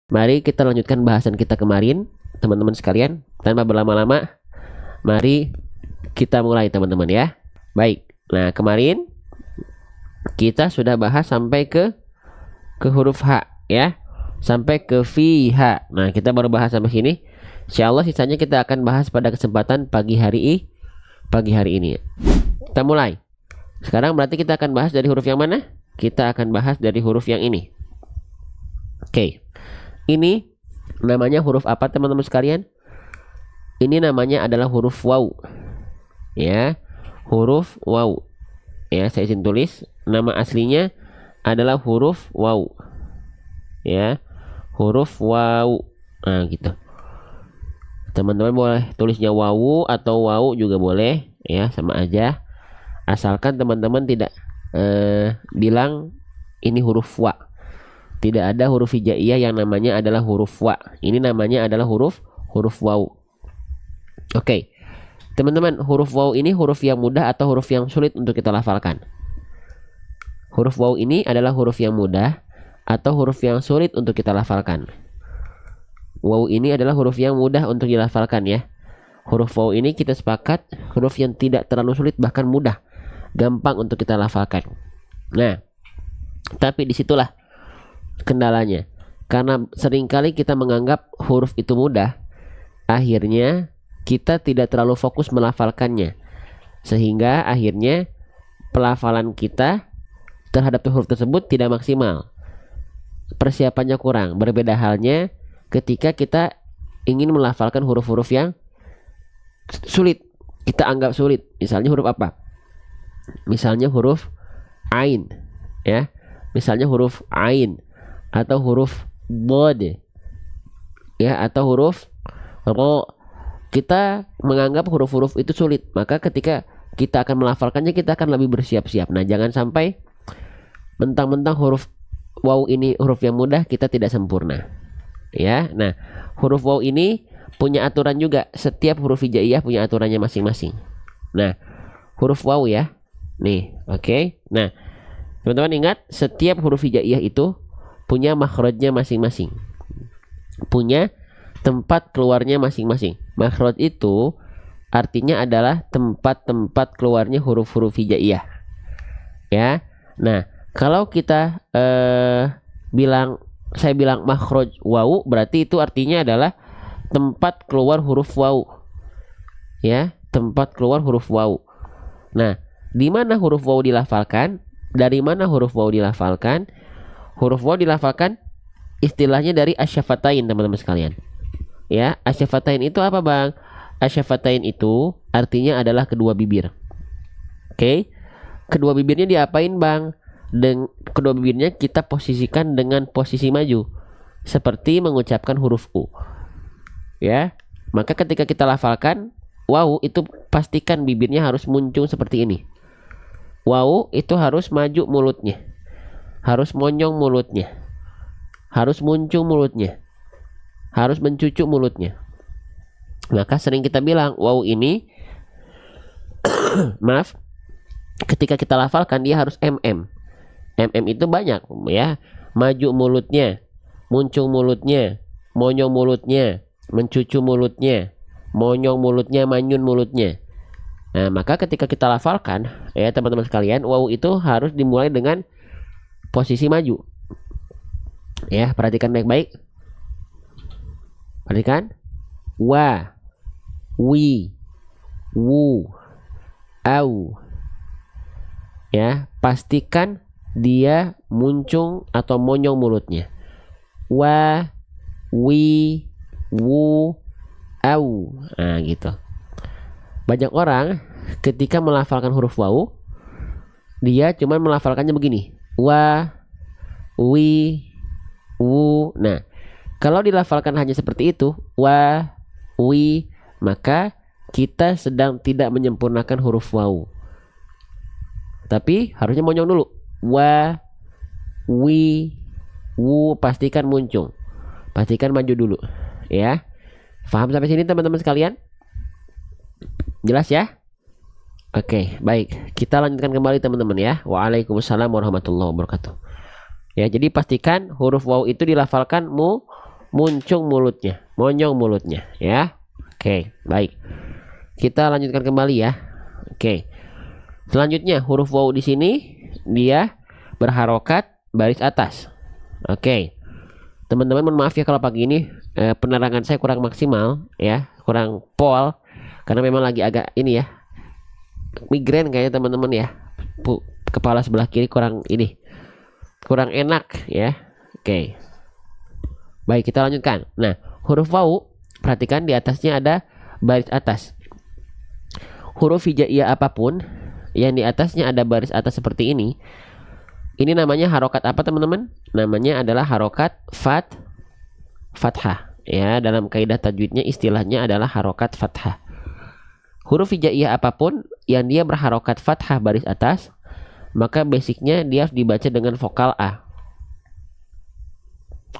Mari kita lanjutkan bahasan kita kemarin, teman-teman sekalian. Tanpa berlama-lama, mari kita mulai teman-teman ya. Baik, nah kemarin kita sudah bahas sampai ke huruf H ya, sampai ke fiha. Nah kita baru bahas sampai sini. Insyaallah sisanya kita akan bahas pada kesempatan pagi hari ini. Kita mulai. Sekarang berarti kita akan bahas dari huruf yang mana? Kita akan bahas dari huruf yang ini. Oke. Ini namanya huruf apa teman-teman sekalian? Ini namanya adalah huruf waw. Ya, huruf waw. Ya, saya izin tulis. Nama aslinya adalah huruf waw. Ya, huruf waw. Nah, gitu. Teman-teman boleh tulisnya wawu atau waw juga boleh. Ya, sama aja. Asalkan teman-teman tidak bilang ini huruf wa. Tidak ada huruf hijaiyah yang namanya adalah huruf wa. Ini namanya adalah huruf waw. Oke. Teman-teman, huruf waw ini huruf yang mudah atau huruf yang sulit untuk kita lafalkan? Huruf waw ini adalah huruf yang mudah atau huruf yang sulit untuk kita lafalkan? Waw ini adalah huruf yang mudah untuk dilafalkan ya. Huruf waw ini kita sepakat huruf yang tidak terlalu sulit, bahkan mudah, gampang untuk kita lafalkan. Nah, tapi disitulah kendalanya, karena seringkali kita menganggap huruf itu mudah, akhirnya kita tidak terlalu fokus melafalkannya, sehingga akhirnya pelafalan kita terhadap huruf tersebut tidak maksimal, persiapannya kurang. Berbeda halnya ketika kita ingin melafalkan huruf-huruf yang sulit, kita anggap sulit. Misalnya huruf apa? Misalnya huruf ain ya, misalnya huruf ain atau huruf bod ya, atau huruf ro. Kita menganggap huruf-huruf itu sulit, maka ketika kita akan melafalkannya kita akan lebih bersiap-siap. Nah, jangan sampai mentang-mentang huruf waw ini huruf yang mudah kita tidak sempurna ya. Nah, huruf waw ini punya aturan juga. Setiap huruf hijaiyah punya aturannya masing-masing. Nah, huruf waw ya nih, oke. Nah, teman-teman ingat, setiap huruf hijaiyah itu punya makhrajnya masing-masing, punya tempat keluarnya masing-masing. Makhraj itu artinya adalah tempat-tempat keluarnya huruf-huruf hijaiyah ya. Nah, kalau kita saya bilang makhraj waw, berarti itu artinya adalah tempat keluar huruf waw ya, tempat keluar huruf waw. Nah, di mana huruf waw dilafalkan? Dari mana huruf waw dilafalkan? Huruf waw dilafalkan istilahnya dari asyafatain teman-teman sekalian ya. Asyafatain itu apa bang? Asyafatain itu artinya adalah kedua bibir. Oke. Kedua bibirnya diapain bang? Dan kedua bibirnya kita posisikan dengan posisi maju, seperti mengucapkan huruf U ya. Maka ketika kita lafalkan waw itu pastikan bibirnya harus muncung seperti ini. Waw itu harus maju mulutnya, harus monyong mulutnya, harus muncung mulutnya, harus mencucuk mulutnya. Maka sering kita bilang waw ini maaf, ketika kita lafalkan dia harus mm. Mm itu banyak ya. Maju mulutnya, muncung mulutnya, monyong mulutnya, mencucu mulutnya, monyong mulutnya, manyun mulutnya. Nah, maka ketika kita lafalkan ya teman-teman sekalian, waw itu harus dimulai dengan posisi maju ya. Perhatikan baik-baik, perhatikan. Wa, wi, wu, au ya, pastikan dia muncung atau monyong mulutnya. Wa, wi, wu, au. Nah gitu. Banyak orang ketika melafalkan huruf waw, dia cuma melafalkannya begini, wa, wi, wu. Nah, kalau dilafalkan hanya seperti itu, wa, wi, maka kita sedang tidak menyempurnakan huruf waw. Tapi harusnya monyong dulu. Wa, wi, wu, pastikan muncung, pastikan maju dulu ya. Paham sampai sini teman-teman sekalian? Jelas ya? Oke, baik. Kita lanjutkan kembali teman-teman ya. Waalaikumsalam warahmatullahi wabarakatuh. Ya, jadi pastikan huruf waw itu dilafalkan muncung mulutnya, monyong mulutnya ya. Oke, baik. Kita lanjutkan kembali ya. Oke. Selanjutnya huruf waw di sini dia berharokat baris atas. Oke. Teman-teman mohon maaf ya kalau pagi ini penerangan saya kurang maksimal ya, kurang pol karena memang lagi agak ini ya, migrain kayaknya teman-teman ya. Kepala sebelah kiri kurang ini, kurang enak ya. Oke. Baik, kita lanjutkan. Nah, huruf waw perhatikan di atasnya ada baris atas. Huruf hijaiyah apapun yang di atasnya ada baris atas seperti ini namanya harokat apa teman-teman? Namanya adalah harokat fathah ya. Dalam kaidah tajwidnya istilahnya adalah harokat fathah. Huruf hijaiyah apapun yang dia berharokat fathah baris atas, maka basicnya dia harus dibaca dengan vokal A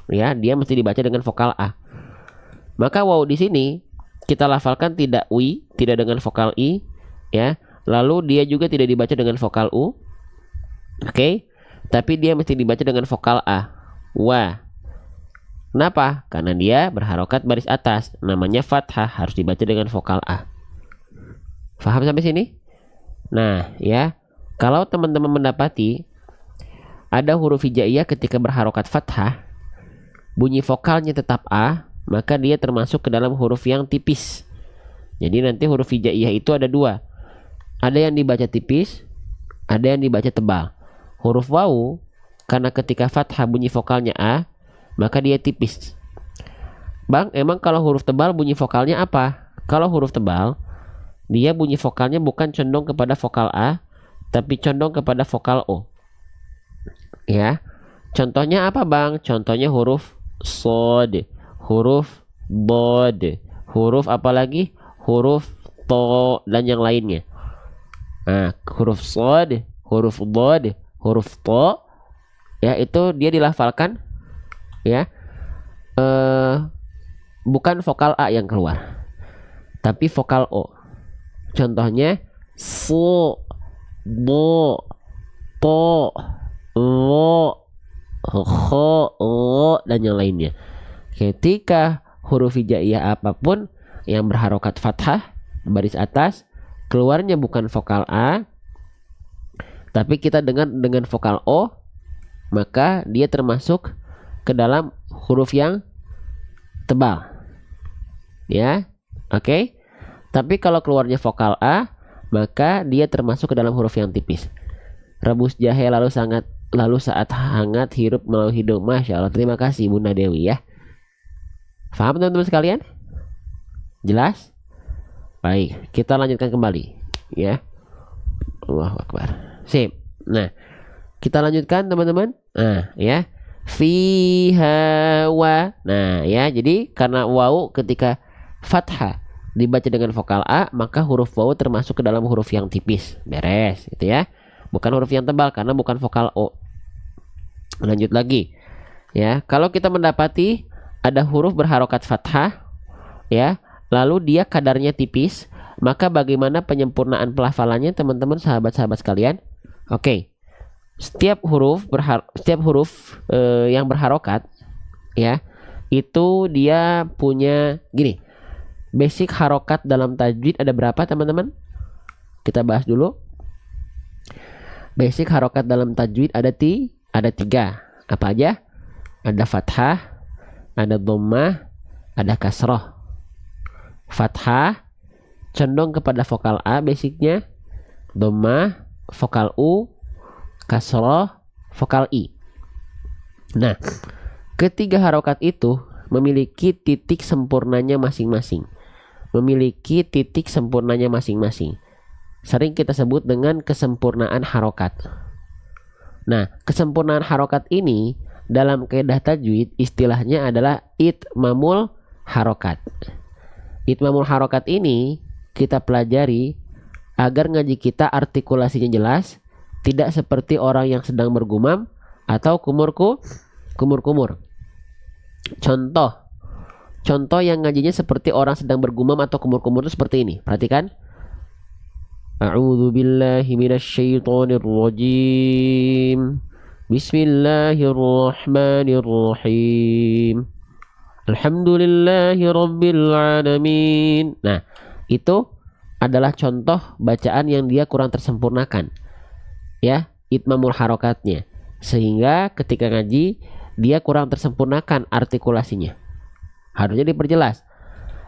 ya, dia mesti dibaca dengan vokal A. Maka waw di sini kita lafalkan tidak wi, tidak dengan vokal i ya. Lalu dia juga tidak dibaca dengan vokal u. Oke. Tapi dia mesti dibaca dengan vokal A. Wa. Kenapa? Karena dia berharokat baris atas. Namanya fathah, harus dibaca dengan vokal A. Faham sampai sini? Nah ya, kalau teman-teman mendapati ada huruf hijaiyah ketika berharokat fathah, bunyi vokalnya tetap A, maka dia termasuk ke dalam huruf yang tipis. Jadi nanti huruf hijaiyah itu ada dua. Ada yang dibaca tipis, ada yang dibaca tebal. Huruf waw karena ketika fathah bunyi vokalnya A, maka dia tipis. Bang, emang kalau huruf tebal bunyi vokalnya apa? Kalau huruf tebal dia bunyi vokalnya bukan condong kepada vokal A, tapi condong kepada vokal O ya. Contohnya apa bang? Contohnya huruf sod, huruf bod, huruf apa lagi? Huruf to dan yang lainnya. Nah, huruf sod, huruf bod, huruf to ya, itu dia dilafalkan ya, bukan vokal A yang keluar, tapi vokal O. Contohnya so, bo, to, lo, ho, lo dan yang lainnya. Ketika huruf hijaiyah apapun yang berharokat fathah baris atas, keluarnya bukan vokal A, tapi kita dengar dengan vokal O, maka dia termasuk ke dalam huruf yang tebal ya. Oke. Tapi kalau keluarnya vokal A, maka dia termasuk ke dalam huruf yang tipis. Rebus jahe lalu saat hangat hirup melalui hidung. Masya Allah, terima kasih Bunda Dewi ya. Paham teman-teman sekalian? Jelas? Baik, kita lanjutkan kembali ya. Allahu Akbar. Sip. Nah, kita lanjutkan teman-teman. Nah, ya. Fiha wa. Nah, ya. Jadi karena waw ketika fathah dibaca dengan vokal A, maka huruf waw termasuk ke dalam huruf yang tipis. Beres, gitu ya. Bukan huruf yang tebal karena bukan vokal O. Lanjut lagi. Ya, kalau kita mendapati ada huruf berharokat fathah ya, lalu dia kadarnya tipis, maka bagaimana penyempurnaan pelafalannya teman-teman sahabat-sahabat sekalian? Oke. Setiap huruf yang berharokat ya, itu dia punya gini. Basic harokat dalam tajwid ada berapa teman-teman? Kita bahas dulu. Basic harokat dalam tajwid ada tiga. Apa aja? Ada fathah, ada dhammah, ada kasroh. Fathah condong kepada vokal A basicnya, dhammah vokal U, kasroh vokal I. Nah, ketiga harokat itu memiliki titik sempurnanya masing-masing. Sering kita sebut dengan kesempurnaan harokat. Nah, kesempurnaan harokat ini dalam kaidah tajwid istilahnya adalah itmamul harokat. Itmamul harokat ini kita pelajari agar ngaji kita artikulasinya jelas, tidak seperti orang yang sedang bergumam atau kumur-kumur. Contoh yang ngajinya seperti orang sedang bergumam atau kumur-kumur itu seperti ini. Perhatikan. A'udzu billahi minasyaitonir rajim. Bismillahirrahmanirrahim. Alhamdulillahirabbil alamin. Nah, itu adalah contoh bacaan yang dia kurang tersempurnakan. Ya, itmamul harokatnya. Sehingga ketika ngaji dia kurang tersempurnakan artikulasinya. Harusnya diperjelas.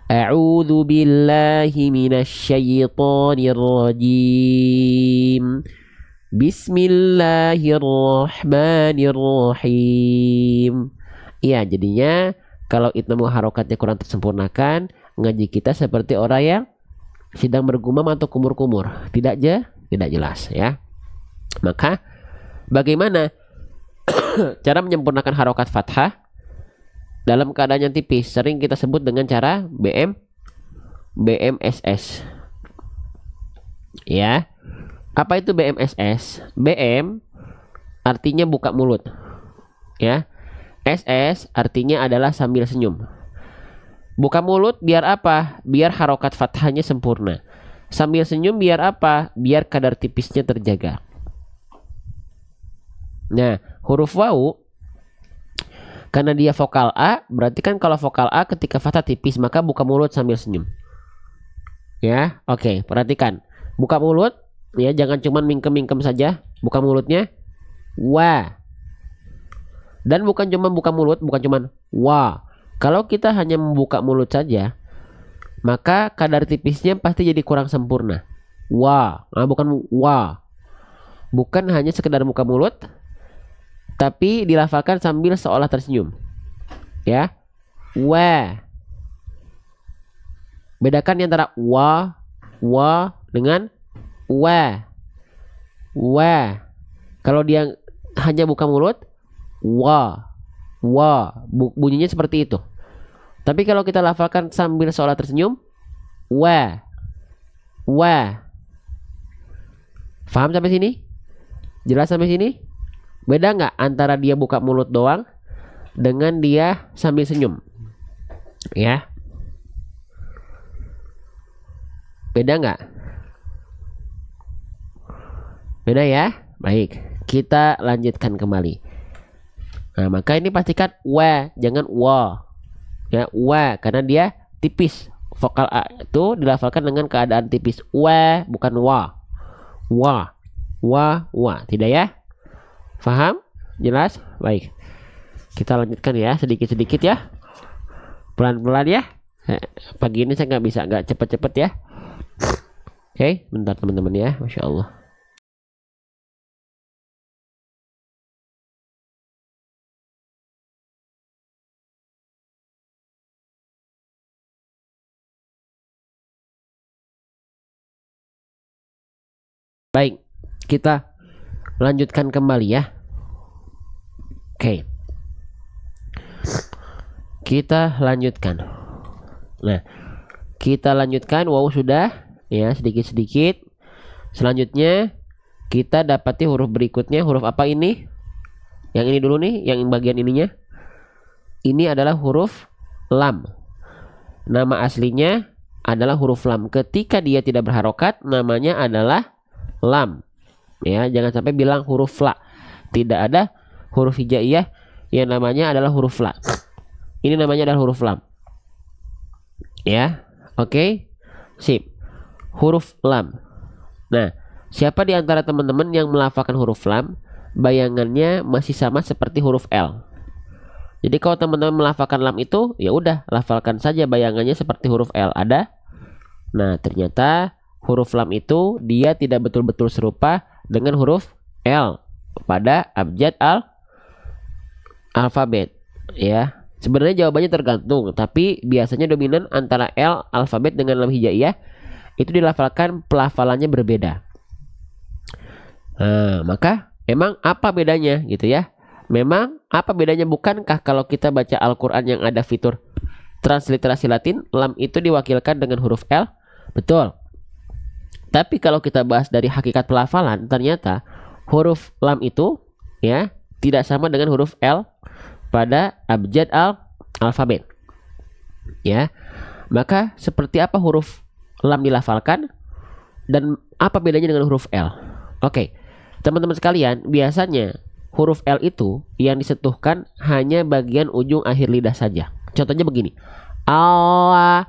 A'udzu billahi minasyaitonir rajim. Bismillahirrahmanirrahim. Iya, jadinya kalau itmamul harokatnya kurang tersempurnakan, ngaji kita seperti orang yang sedang bergumam atau kumur-kumur. Tidak jelas ya. Maka bagaimana cara menyempurnakan harokat fathah dalam keadaan yang tipis? Sering kita sebut dengan cara BMSS. Ya. Apa itu BMSS? BM artinya buka mulut. Ya. SS artinya adalah sambil senyum. Buka mulut biar apa? Biar harokat fathahnya sempurna. Sambil senyum biar apa? Biar kadar tipisnya terjaga. Nah, huruf wawu karena dia vokal A, berarti kan kalau vokal A ketika fathah tipis maka buka mulut sambil senyum. Ya, oke, perhatikan. Buka mulut, ya jangan cuman mingkem-mingkem saja. Buka mulutnya wa. Dan bukan cuma buka mulut, bukan cuman wa. Kalau kita hanya membuka mulut saja, maka kadar tipisnya pasti jadi kurang sempurna. Wa, nah, bukan wa. Bukan hanya sekedar buka mulut, tapi dilafalkan sambil seolah tersenyum. Ya. Wa. Bedakan antara wa dengan wa. Wa. Kalau dia hanya buka mulut, wa. Bunyinya seperti itu. Tapi kalau kita lafalkan sambil seolah tersenyum, wa. Paham sampai sini? Jelas sampai sini? Beda nggak antara dia buka mulut doang dengan dia sambil senyum? Ya. Beda nggak? Beda ya? Baik, kita lanjutkan kembali. Nah, maka ini pastikan wa, jangan wa. Ya, wa karena dia tipis. Vokal A itu dilafalkan dengan keadaan tipis. Wa, bukan wa. Wa. Tidak ya? Faham? Jelas? Baik. Kita lanjutkan ya, sedikit-sedikit ya. Pelan-pelan ya. Pagi ini saya nggak cepet-cepet ya. Oke, bentar teman-teman ya. Masya Allah. Baik, kita lanjutkan kembali ya. Oke. Kita lanjutkan. Nah, kita lanjutkan. Wow, sudah ya, sedikit-sedikit. Selanjutnya kita dapati huruf berikutnya. Huruf apa ini? Yang ini dulu nih, yang bagian ininya. Ini adalah huruf lam. Nama aslinya adalah huruf lam. Ketika dia tidak berharokat, namanya adalah lam. Ya, jangan sampai bilang huruf la. Tidak ada huruf hijaiyah yang namanya adalah huruf la. Ini namanya adalah huruf lam. Ya, oke. Sip. Huruf lam. Nah, siapa di antara teman-teman yang melafalkan huruf lam, bayangannya masih sama seperti huruf L. Jadi kalau teman-teman melafalkan lam itu, ya udah, lafalkan saja bayangannya seperti huruf L. Ada? Nah, ternyata huruf lam itu dia tidak betul-betul serupa dengan huruf L pada abjad alfabet. Ya, sebenarnya jawabannya tergantung, tapi biasanya dominan antara L alfabet dengan lam hijaiyah itu dilafalkan pelafalannya berbeda. Nah, maka emang apa bedanya gitu ya? Memang apa bedanya? Bukankah kalau kita baca Al-Quran yang ada fitur transliterasi Latin, lam itu diwakilkan dengan huruf L? Betul. Tapi kalau kita bahas dari hakikat pelafalan, ternyata huruf lam itu ya tidak sama dengan huruf L pada abjad alfabet. Ya. Maka seperti apa huruf lam dilafalkan dan apa bedanya dengan huruf L? Oke. Teman-teman sekalian, biasanya huruf L itu yang disentuhkan hanya bagian ujung akhir lidah saja. Contohnya begini. Allah,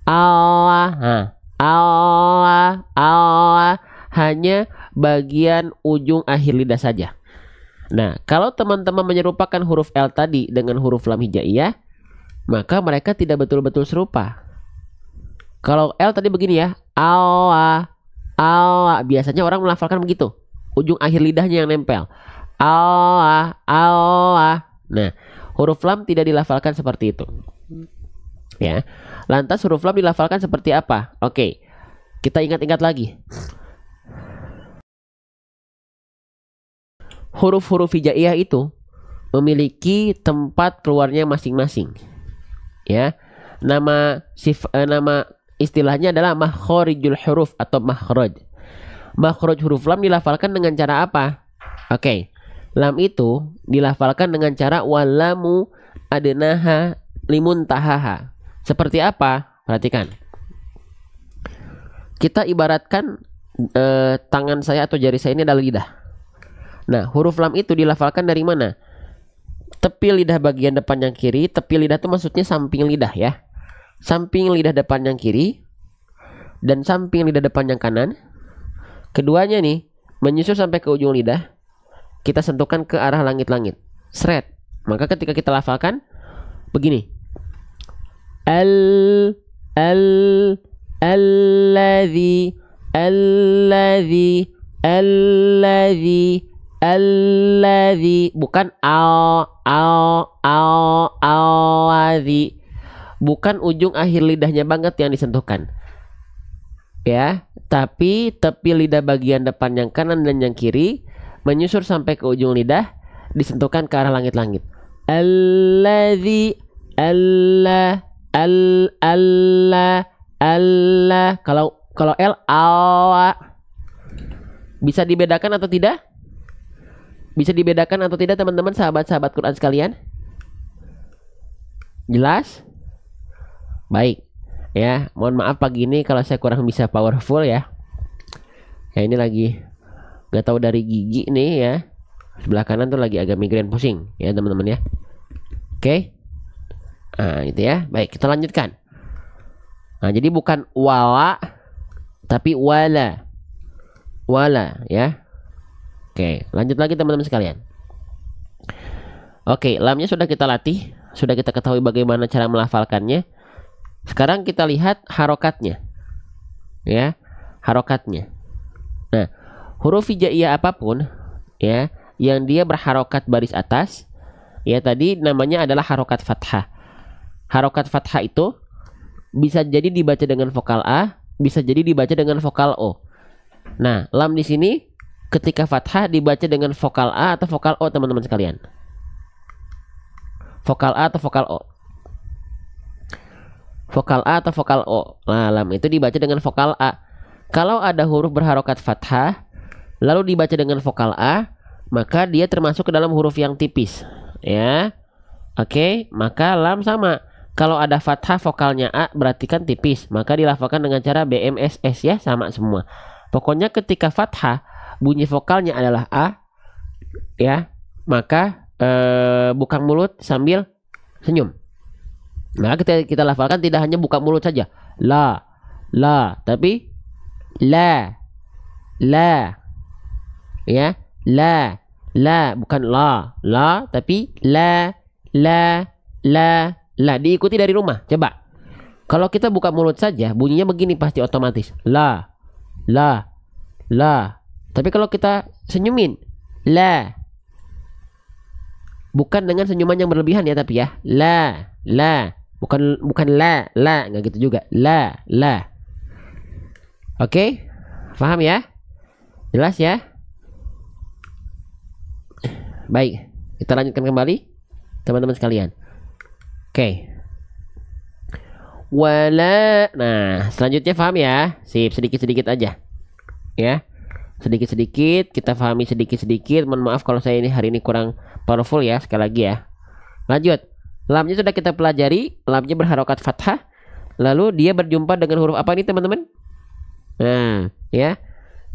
Allah. Nah, Allah, Allah hanya bagian ujung akhir lidah saja. Nah, kalau teman-teman menyerupakan huruf L tadi dengan huruf lam hijaiyah, maka mereka tidak betul-betul serupa. Kalau L tadi begini ya, Allah, Allah. Biasanya orang melafalkan begitu. Ujung akhir lidahnya yang nempel. Allah, Allah. Nah, huruf lam tidak dilafalkan seperti itu. Ya. Lantas huruf lam dilafalkan seperti apa? Oke. Kita ingat-ingat lagi. Huruf-huruf hijaiyah itu memiliki tempat keluarnya masing-masing. Ya. Nama istilahnya adalah makhrijul huruf atau makhraj. Makhraj huruf lam dilafalkan dengan cara apa? Oke. Lam itu dilafalkan dengan cara walamu adnaha limuntahaha. Seperti apa? Perhatikan. Kita ibaratkan tangan saya atau jari saya ini adalah lidah. Nah, huruf lam itu dilafalkan dari mana? Tepi lidah bagian depan yang kiri. Tepi lidah itu maksudnya samping lidah ya. Samping lidah depan yang kiri dan samping lidah depan yang kanan. Keduanya nih menyusur sampai ke ujung lidah. Kita sentuhkan ke arah langit-langit. Sret. Maka ketika kita lafalkan begini. Alladzi bukan alladzi. Bukan ujung akhir lidahnya banget yang disentuhkan. Ya, tapi tepi lidah bagian depan yang kanan dan yang kiri menyusur sampai ke ujung lidah, disentuhkan ke arah langit-langit. Alladzi Allah. Kalau L Allah. Bisa dibedakan atau tidak? Bisa dibedakan atau tidak teman-teman sahabat-sahabat Quran sekalian? Jelas? Baik. Ya, mohon maaf pagi ini kalau saya kurang bisa powerful ya. Ya ini lagi gak tahu dari gigi nih ya. Sebelah kanan tuh lagi agak migrain pusing ya teman-teman ya. Oke. Nah itu ya. Baik, kita lanjutkan. Nah jadi bukan wala tapi wala. Wala ya. Oke, lanjut lagi teman-teman sekalian. Oke, lamnya sudah kita latih, sudah kita ketahui bagaimana cara melafalkannya. Sekarang kita lihat harokatnya. Ya, harokatnya. Nah, huruf hijaiyah apapun ya yang dia berharokat baris atas, ya tadi namanya adalah harokat fathah. Harokat fathah itu bisa jadi dibaca dengan vokal A, bisa jadi dibaca dengan vokal O. Nah, lam di sini ketika fathah dibaca dengan vokal A atau vokal O teman-teman sekalian. Vokal A atau vokal O. Vokal A atau vokal O. Nah, lam itu dibaca dengan vokal A. Kalau ada huruf berharokat fathah lalu dibaca dengan vokal A, maka dia termasuk ke dalam huruf yang tipis ya. Oke, maka lam sama. Kalau ada fathah vokalnya A berarti kan tipis, maka dilafalkan dengan cara BMSS ya, sama semua. Pokoknya ketika fathah bunyi vokalnya adalah A ya, maka buka mulut sambil senyum. Nah, kita lafalkan tidak hanya buka mulut saja, la, tapi la, ya, la, bukan la, tapi la, diikuti dari rumah. Coba, kalau kita buka mulut saja, bunyinya begini pasti otomatis, la. Tapi kalau kita senyumin, la, bukan dengan senyuman yang berlebihan ya, tapi ya, la. Bukan la, nggak gitu juga. La. Oke, paham ya? Jelas ya? Baik, kita lanjutkan kembali teman-teman sekalian. Oke. Wala. Nah, selanjutnya paham ya? Sip, sedikit-sedikit aja. Ya. Sedikit-sedikit, kita pahami sedikit-sedikit. Mohon maaf kalau saya hari ini kurang powerful ya, sekali lagi ya. Lanjut. Lamnya sudah kita pelajari, lamnya berharokat fathah. Lalu dia berjumpa dengan huruf apa nih teman-teman? Nah, ya.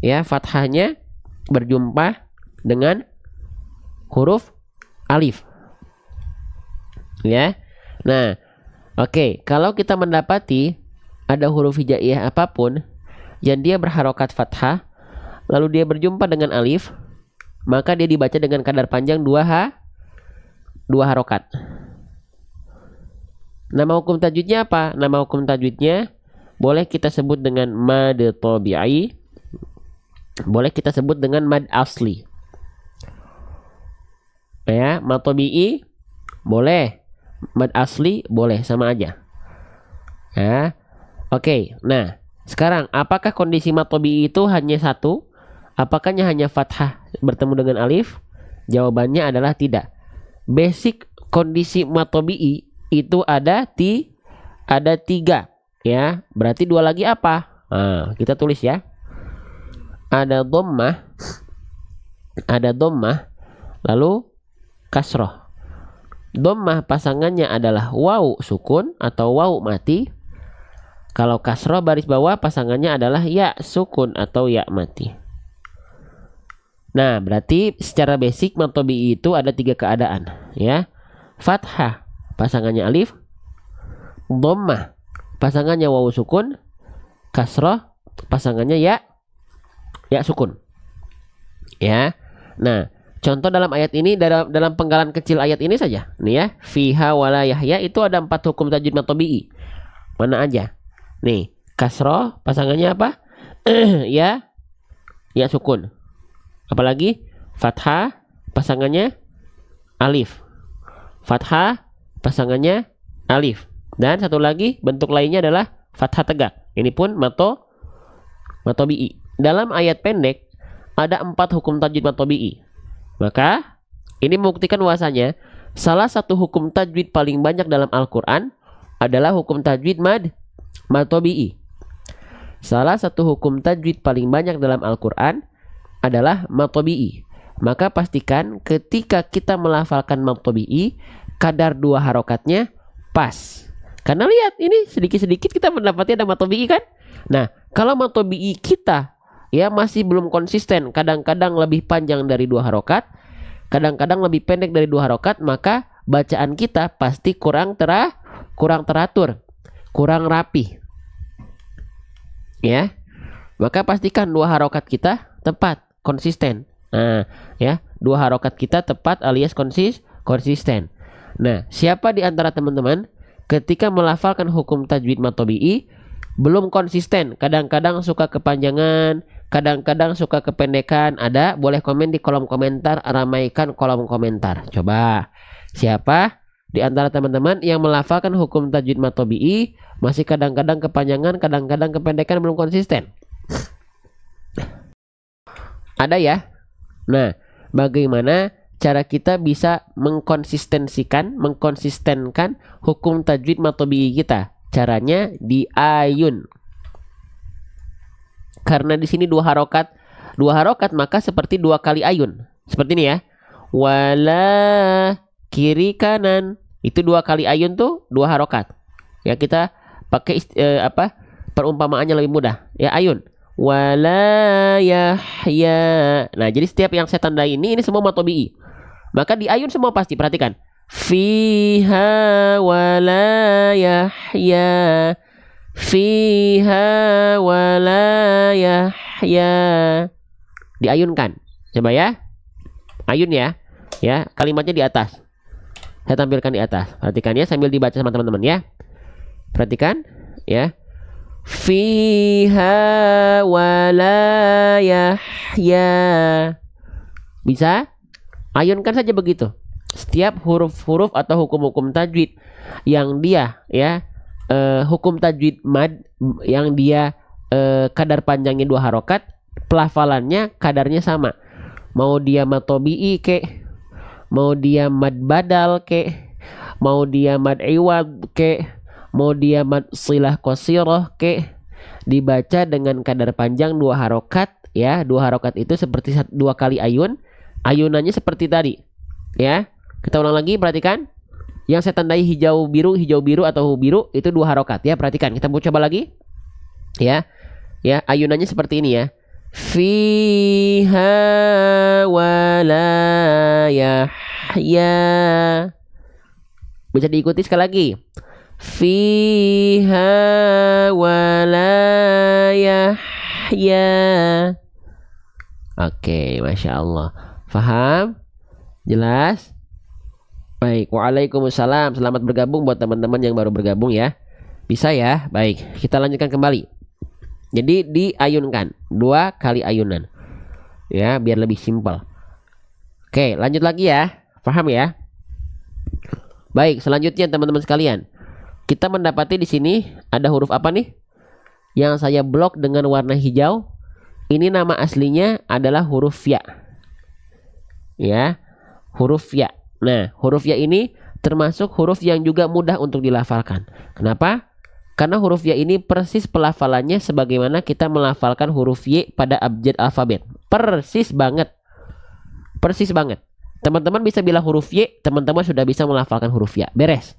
Ya, fathahnya berjumpa dengan huruf alif. Ya. Nah, Oke, kalau kita mendapati ada huruf hijaiyah apapun yang dia berharokat fathah, lalu dia berjumpa dengan alif, maka dia dibaca dengan kadar panjang 2 harokat. Nama hukum tajwidnya apa? Nama hukum tajwidnya boleh kita sebut dengan mad tabi'i, boleh kita sebut dengan mad asli. Ya, mad tabi'i boleh, mad asli boleh, sama aja. Ya. Oke, nah sekarang apakah kondisi mad tabi'i itu hanya satu? Apakahnya hanya fathah bertemu dengan alif? Jawabannya adalah tidak. Basic kondisi mad tabi'i itu ada 3, ya. Berarti 2 lagi apa? Nah, kita tulis ya. Ada dhammah, lalu kasroh. Dhammah pasangannya adalah waw sukun atau waw mati. Kalau kasroh baris bawah pasangannya adalah ya sukun atau ya mati. Nah, berarti secara basic mad tabi'i itu ada 3 keadaan, ya. Fathah pasangannya alif, dhammah pasangannya waw sukun, kasroh pasangannya ya sukun. Ya. Nah, contoh dalam ayat ini, dalam penggalan kecil ayat ini saja. Nih ya, fiha wala yahya itu ada 4 hukum tajwid mad tabi'i. Mana aja? Nih, kasroh pasangannya apa? ya sukun. Apalagi fathah pasangannya alif. Fathah pasangannya alif. Dan satu lagi bentuk lainnya adalah fathah tegak. Ini pun mad tabi'i. Dalam ayat pendek ada 4 hukum tajwid mad tabi'i. Maka ini membuktikan bahwasanya salah satu hukum tajwid paling banyak dalam Al-Qur'an adalah hukum tajwid mad tabi'i. Salah satu hukum tajwid paling banyak dalam Al-Qur'an adalah mad tabi'i. Maka pastikan ketika kita melafalkan mad tabi'i, kadar 2 harokatnya pas. Karena lihat ini sedikit-sedikit kita mendapatnya ada mad tabi'i kan? Nah, kalau mad tabi'i kita ya masih belum konsisten, kadang-kadang lebih panjang dari 2 harokat, kadang-kadang lebih pendek dari 2 harokat, maka bacaan kita pasti kurang teratur, kurang rapi. Ya. Maka pastikan 2 harokat kita tepat, konsisten. Nah, ya, 2 harokat kita tepat alias konsisten. Nah, siapa di antara teman-teman ketika melafalkan hukum tajwid mad tabi'i belum konsisten, kadang-kadang suka kepanjangan, kadang-kadang suka kependekan, ada, boleh komen di kolom komentar, ramaikan kolom komentar. Coba, siapa di antara teman-teman yang melafalkan hukum tajwid mad tabi'i masih kadang-kadang kepanjangan, kadang-kadang kependekan, belum konsisten? Ada ya? Nah, bagaimana cara kita bisa mengkonsistenkan hukum tajwid mad tabi'i kita? Caranya di ayun. Karena di sini 2 harokat, maka seperti 2 kali ayun. Seperti ini ya. Wala kiri kanan. Itu 2 kali ayun tuh 2 harokat. Ya, kita pakai perumpamaannya lebih mudah. Ya, ayun. Wala yahya. Nah, jadi setiap yang saya tandai ini semua mad tabi'i. Maka di ayun semua pasti, perhatikan. Fiha wala yahya. Fiha wala yahya. Diayunkan. Coba ya. Ayun ya. Ya, kalimatnya di atas. Saya tampilkan di atas. Perhatikan ya sambil dibaca sama teman-teman ya. Perhatikan ya. Fiha wala yahya. Bisa? Ayunkan saja begitu. Setiap huruf-huruf atau hukum-hukum tajwid yang dia ya hukum tajwid mad yang dia kadar panjangnya 2 harokat, pelafalannya kadarnya sama. Mau dia mad tabi'i kek, mau dia mad badal kek, mau dia mad iwad kek, mau dia mad silah qasirah kek, dibaca dengan kadar panjang 2 harokat ya. 2 harokat itu seperti 2 kali ayun. Ayunannya seperti tadi ya. Kita ulang lagi, perhatikan. Yang saya tandai hijau biru atau biru itu 2 harokat ya. Perhatikan, kita coba lagi ya. Ya, ayunannya seperti ini ya. Fiha wala yahya. Bisa diikuti sekali lagi. fiha wala yahya. Oke, Masya Allah. Faham? Jelas? Baik, waalaikumsalam. Selamat bergabung buat teman-teman yang baru bergabung ya. Bisa ya? Baik, kita lanjutkan kembali. Jadi diayunkan, 2 kali ayunan. Ya, biar lebih simpel. Oke, lanjut lagi ya. Paham ya? Baik, selanjutnya teman-teman sekalian. Kita mendapati di sini ada huruf apa nih? Yang saya blok dengan warna hijau. Ini nama aslinya adalah huruf ya. Ya, huruf ya. Nah, huruf ya ini termasuk huruf yang juga mudah untuk dilafalkan. Kenapa? Karena huruf ya ini persis pelafalannya sebagaimana kita melafalkan huruf Y pada abjad alfabet. Persis banget. Persis banget. Teman-teman bisa bilang huruf Y, teman-teman sudah bisa melafalkan huruf ya. Beres.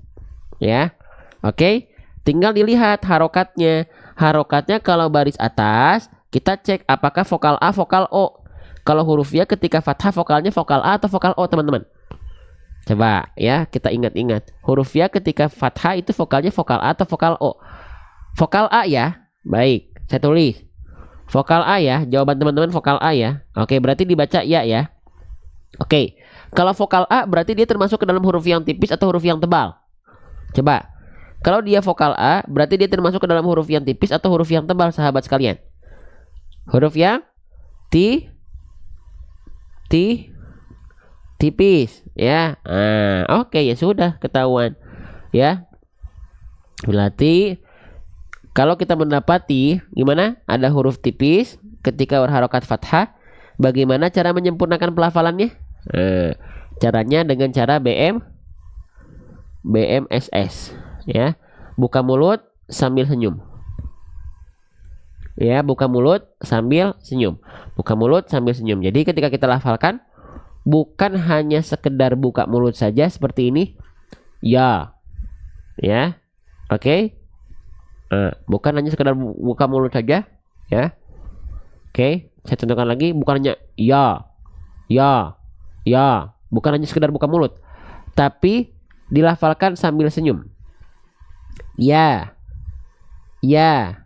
Ya. Oke. Tinggal dilihat harokatnya. Harokatnya kalau baris atas, kita cek apakah vokal A, vokal O. Kalau huruf ya ketika fathah vokalnya vokal A atau vokal O, teman-teman. Coba ya, kita ingat-ingat. Huruf ya ketika fathah itu vokalnya vokal A atau vokal O. Vokal A ya. Baik, saya tulis. Vokal A ya, jawaban teman-teman vokal A ya. Oke, berarti dibaca ya ya. Oke, kalau vokal A berarti dia termasuk ke dalam huruf yang tipis atau huruf yang tebal. Coba, kalau dia vokal A berarti dia termasuk ke dalam huruf yang tipis atau huruf yang tebal, sahabat sekalian. Huruf yang tipis ya. Oke, ya sudah ketahuan ya. Berarti kalau kita mendapati gimana ada huruf tipis ketika berharokat fathah, bagaimana cara menyempurnakan pelafalannya? Caranya dengan cara BMSS ya. Buka mulut sambil senyum. Ya, buka mulut sambil senyum. Buka mulut sambil senyum. Jadi ketika kita lafalkan bukan hanya sekedar buka mulut saja seperti ini. Ya. Ya. Oke. Bukan hanya sekedar buka mulut saja ya. Oke, saya contohkan lagi, bukan hanya ya, bukan hanya sekedar buka mulut, tapi dilafalkan sambil senyum. Ya. Ya,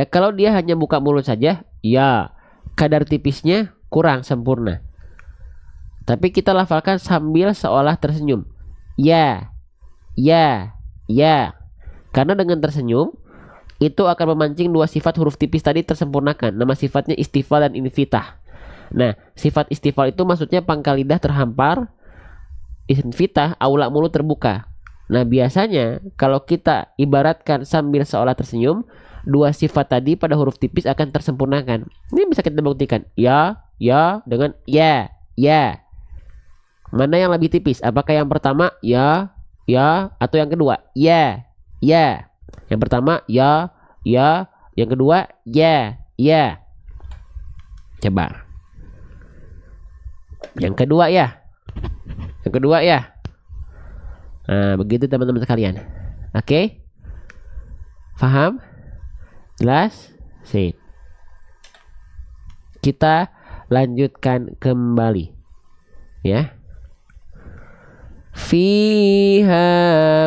kalau dia hanya buka mulut saja, ya, kadar tipisnya kurang sempurna. Tapi kita lafalkan sambil seolah tersenyum. Ya. Karena dengan tersenyum itu akan memancing 2 sifat huruf tipis tadi tersempurnakan. Nama sifatnya istifal dan infitah. Nah, sifat istifal itu maksudnya pangkal lidah terhampar, infitah aula mulut terbuka. Nah, biasanya kalau kita ibaratkan sambil seolah tersenyum, 2 sifat tadi pada huruf tipis akan tersempurnakan. Ini bisa kita buktikan. Ya dengan ya. Mana yang lebih tipis? Apakah yang pertama ya atau yang kedua ya. Yang pertama ya, yang kedua ya. Coba. Yang kedua ya. Nah, begitu teman-teman sekalian. Oke? Paham? Jelas? Sip. Kita lanjutkan kembali. Ya. Fiha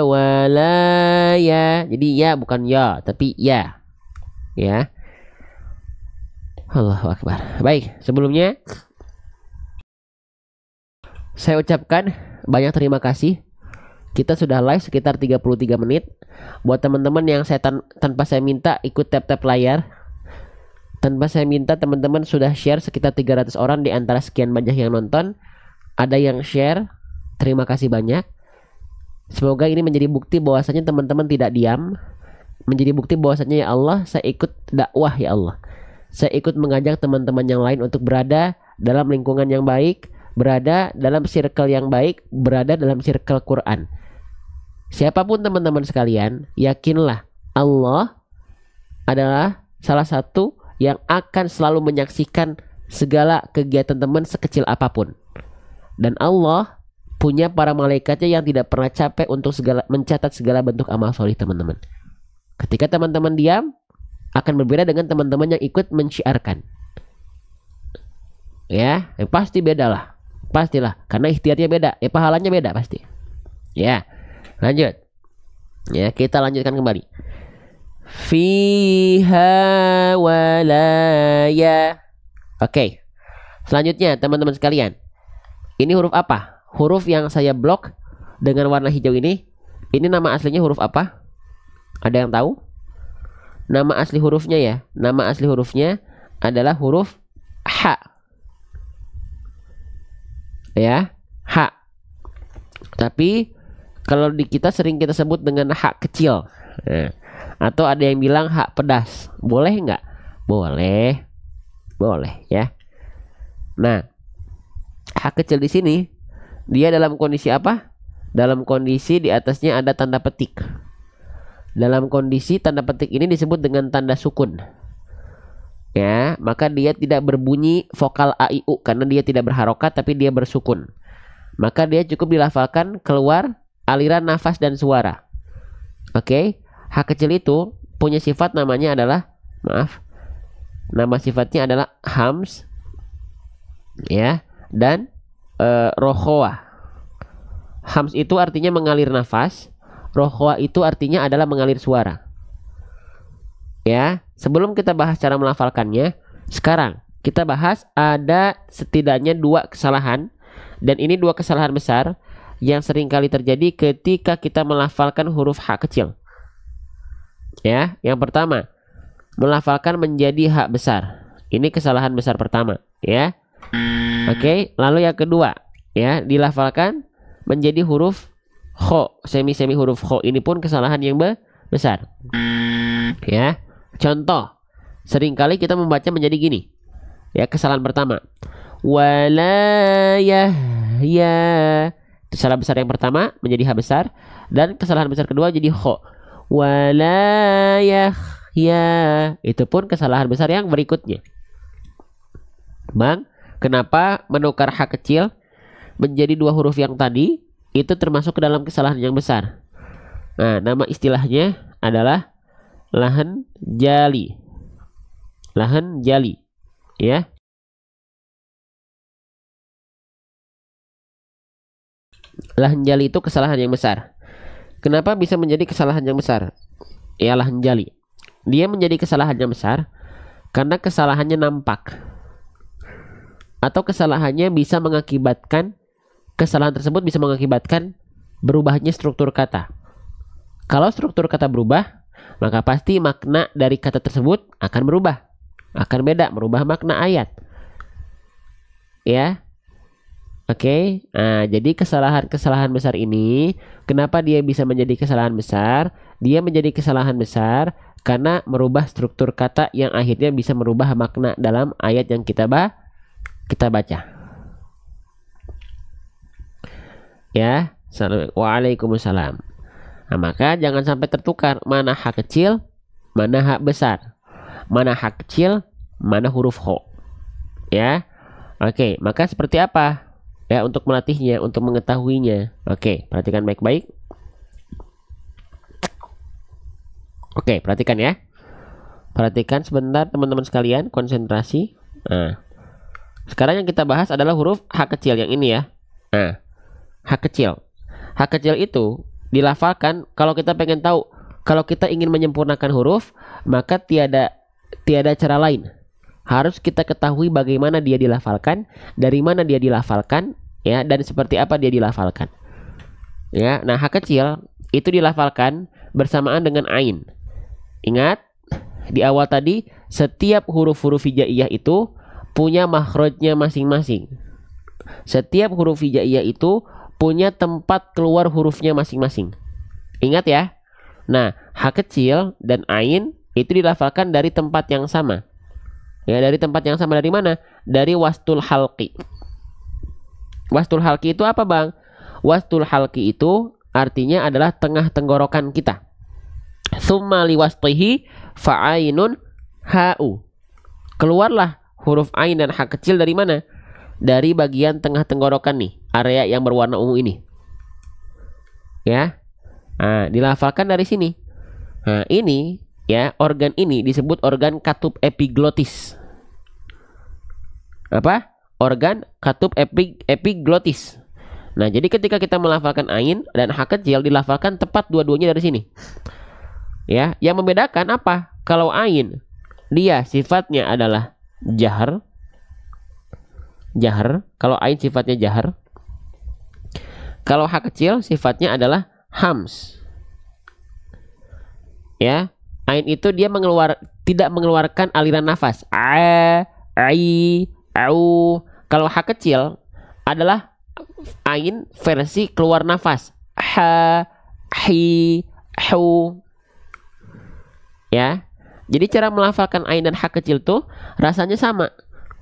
walaya. Jadi ya bukan ya, tapi ya. Ya. Allahu Akbar. Baik, sebelumnya saya ucapkan banyak terima kasih. Kita sudah live sekitar 33 menit. Buat teman-teman yang saya tanpa saya minta ikut tap-tap layar, tanpa saya minta teman-teman sudah share sekitar 300 orang di antara sekian banyak yang nonton. Ada yang share. Terima kasih banyak. Semoga ini menjadi bukti bahwasanya teman-teman tidak diam. Menjadi bukti bahwasanya ya Allah, saya ikut dakwah ya Allah. Saya ikut mengajak teman-teman yang lain untuk berada dalam lingkungan yang baik, berada dalam circle yang baik, berada dalam circle Quran. Siapapun teman-teman sekalian, yakinlah Allah adalah salah satu yang akan selalu menyaksikan segala kegiatan teman sekecil apapun. Dan Allah punya para malaikatnya yang tidak pernah capek untuk mencatat segala bentuk amal soleh teman-teman. Ketika teman-teman diam, akan berbeda dengan teman-teman yang ikut mensyiarkan. Ya, pasti beda lah. Pastilah, karena ikhtiarnya beda, pahalanya beda pasti. Ya, Lanjut. Ya, kita lanjutkan kembali. Fiha walaya. Oke. Selanjutnya teman-teman sekalian. Ini huruf apa? Huruf yang saya blok dengan warna hijau ini nama aslinya huruf apa? Ada yang tahu? Nama asli hurufnya ya. Nama asli hurufnya adalah huruf H. Ya, H. Tapi kalau di kita sering kita sebut dengan H kecil. Nah, atau ada yang bilang H pedas. Boleh nggak? Boleh. Boleh ya. Nah, H kecil di sini dia dalam kondisi apa? Dalam kondisi di atasnya ada tanda petik. Dalam kondisi tanda petik ini disebut dengan tanda sukun. Ya, maka dia tidak berbunyi vokal a i u karena dia tidak berharokat tapi dia bersukun. Maka dia cukup dilafalkan keluar aliran nafas dan suara. Oke, H kecil itu punya sifat namanya adalah, nama sifatnya adalah hams, ya, dan rohoah. Hams itu artinya mengalir nafas, rohoah itu artinya adalah mengalir suara. Ya, sebelum kita bahas cara melafalkannya, sekarang kita bahas ada setidaknya 2 kesalahan, dan ini 2 kesalahan besar yang sering kali terjadi ketika kita melafalkan huruf H kecil. Ya, yang pertama, melafalkan menjadi H besar. Ini kesalahan besar pertama, ya. Oke, lalu yang kedua, ya, dilafalkan menjadi huruf kho, semi huruf kho. Ini pun kesalahan yang besar. Ya. Contoh, seringkali kita membaca menjadi gini. Ya, kesalahan pertama. Walayah ya. Kesalahan besar yang pertama menjadi H besar, dan kesalahan besar kedua jadi kho. Walayah ya. Itu pun kesalahan besar yang berikutnya. Bang, kenapa menukar H kecil menjadi 2 huruf yang tadi itu termasuk ke dalam kesalahan yang besar? Nah, nama istilahnya adalah lahan jali. Lahan jali, ya. Lahan jali itu kesalahan yang besar. Kenapa bisa menjadi kesalahan yang besar? Ya, lahan jali. Dia menjadi kesalahan yang besar karena kesalahannya nampak. Atau kesalahannya bisa mengakibatkan, kesalahan tersebut bisa mengakibatkan berubahnya struktur kata. Kalau struktur kata berubah, maka pasti makna dari kata tersebut akan berubah, akan beda, merubah makna ayat. Ya, oke. Nah, jadi kesalahan-kesalahan besar ini, kenapa dia bisa menjadi kesalahan besar? Dia menjadi kesalahan besar karena merubah struktur kata yang akhirnya bisa merubah makna dalam ayat yang kita baca. Ya, waalaikumsalam. Nah, maka jangan sampai tertukar mana H kecil, mana H besar, mana H kecil, mana huruf Ho. Ya, oke. Maka seperti apa? Ya, untuk melatihnya, untuk mengetahuinya. Oke, perhatikan baik-baik. Oke, perhatikan ya. Perhatikan sebentar teman-teman sekalian, konsentrasi. Nah, sekarang yang kita bahas adalah huruf H kecil yang ini ya. Nah, H kecil. H kecil itu dilafalkan kalau kita pengen tahu, kalau kita ingin menyempurnakan huruf, maka tiada cara lain. Harus kita ketahui bagaimana dia dilafalkan, dari mana dia dilafalkan, ya, dan seperti apa dia dilafalkan. Ya, nah H kecil itu dilafalkan bersamaan dengan ain. Ingat di awal tadi, setiap huruf-huruf hijaiyah itu punya makhrajnya masing-masing. Setiap huruf hijaiyah itu punya tempat keluar hurufnya masing-masing. Ingat ya. Nah, H kecil dan ain itu dilafalkan dari tempat yang sama. Ya, dari tempat yang sama. Dari mana? Dari wastul halqi. Wastul halqi itu apa, Bang? Wastul halqi itu artinya adalah tengah tenggorokan kita. Tsumma liwastihi fa'ainun ha'u. Keluarlah huruf ain dan H kecil dari mana? Dari bagian tengah tenggorokan nih, area yang berwarna ungu ini. Ya. Nah, dilafalkan dari sini. Nah, ini ya, organ ini disebut organ katup epiglotis. Apa? Organ katup epiglotis. Nah, jadi ketika kita melafalkan ain dan ha kecil dilafalkan tepat dua-duanya dari sini. Ya, yang membedakan apa? Kalau ain dia sifatnya adalah jahar. Kalau ain sifatnya jahar. Kalau ha kecil sifatnya adalah hams. Ya, ain itu dia tidak mengeluarkan aliran nafas. A, ai, au. Kalau ha kecil adalah ain versi keluar nafas. Ha, hi, hu. Ya. Jadi cara melafalkan ain dan ha kecil tuh rasanya sama.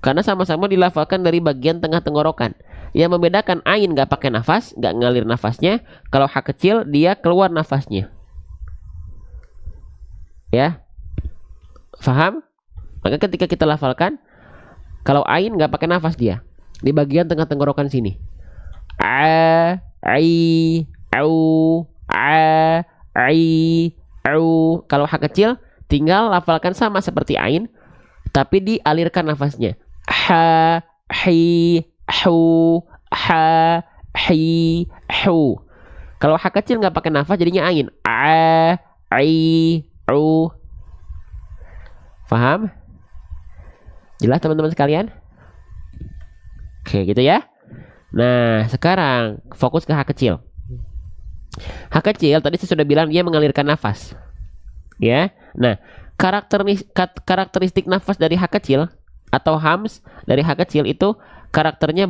Karena sama-sama dilafalkan dari bagian tengah tenggorokan. Yang membedakan ain nggak pakai nafas, nggak ngalir nafasnya. Kalau ha kecil dia keluar nafasnya. Ya, faham? Maka ketika kita lafalkan, kalau ain nggak pakai nafas dia di bagian tengah tenggorokan sini. A, ai, au, a, ai, au. Kalau ha kecil tinggal lafalkan sama seperti ain, tapi dialirkan nafasnya. Ha, hi, hu, ha, hi, hu. Kalau ha kecil nggak pakai nafas jadinya ain. A, ai, au. Paham? Jelas teman-teman sekalian? Oke, gitu ya. Nah, sekarang fokus ke ha kecil. Ha kecil tadi saya sudah bilang dia mengalirkan nafas. Ya. Nah, karakteristik nafas dari ha kecil atau hams dari ha kecil itu karakternya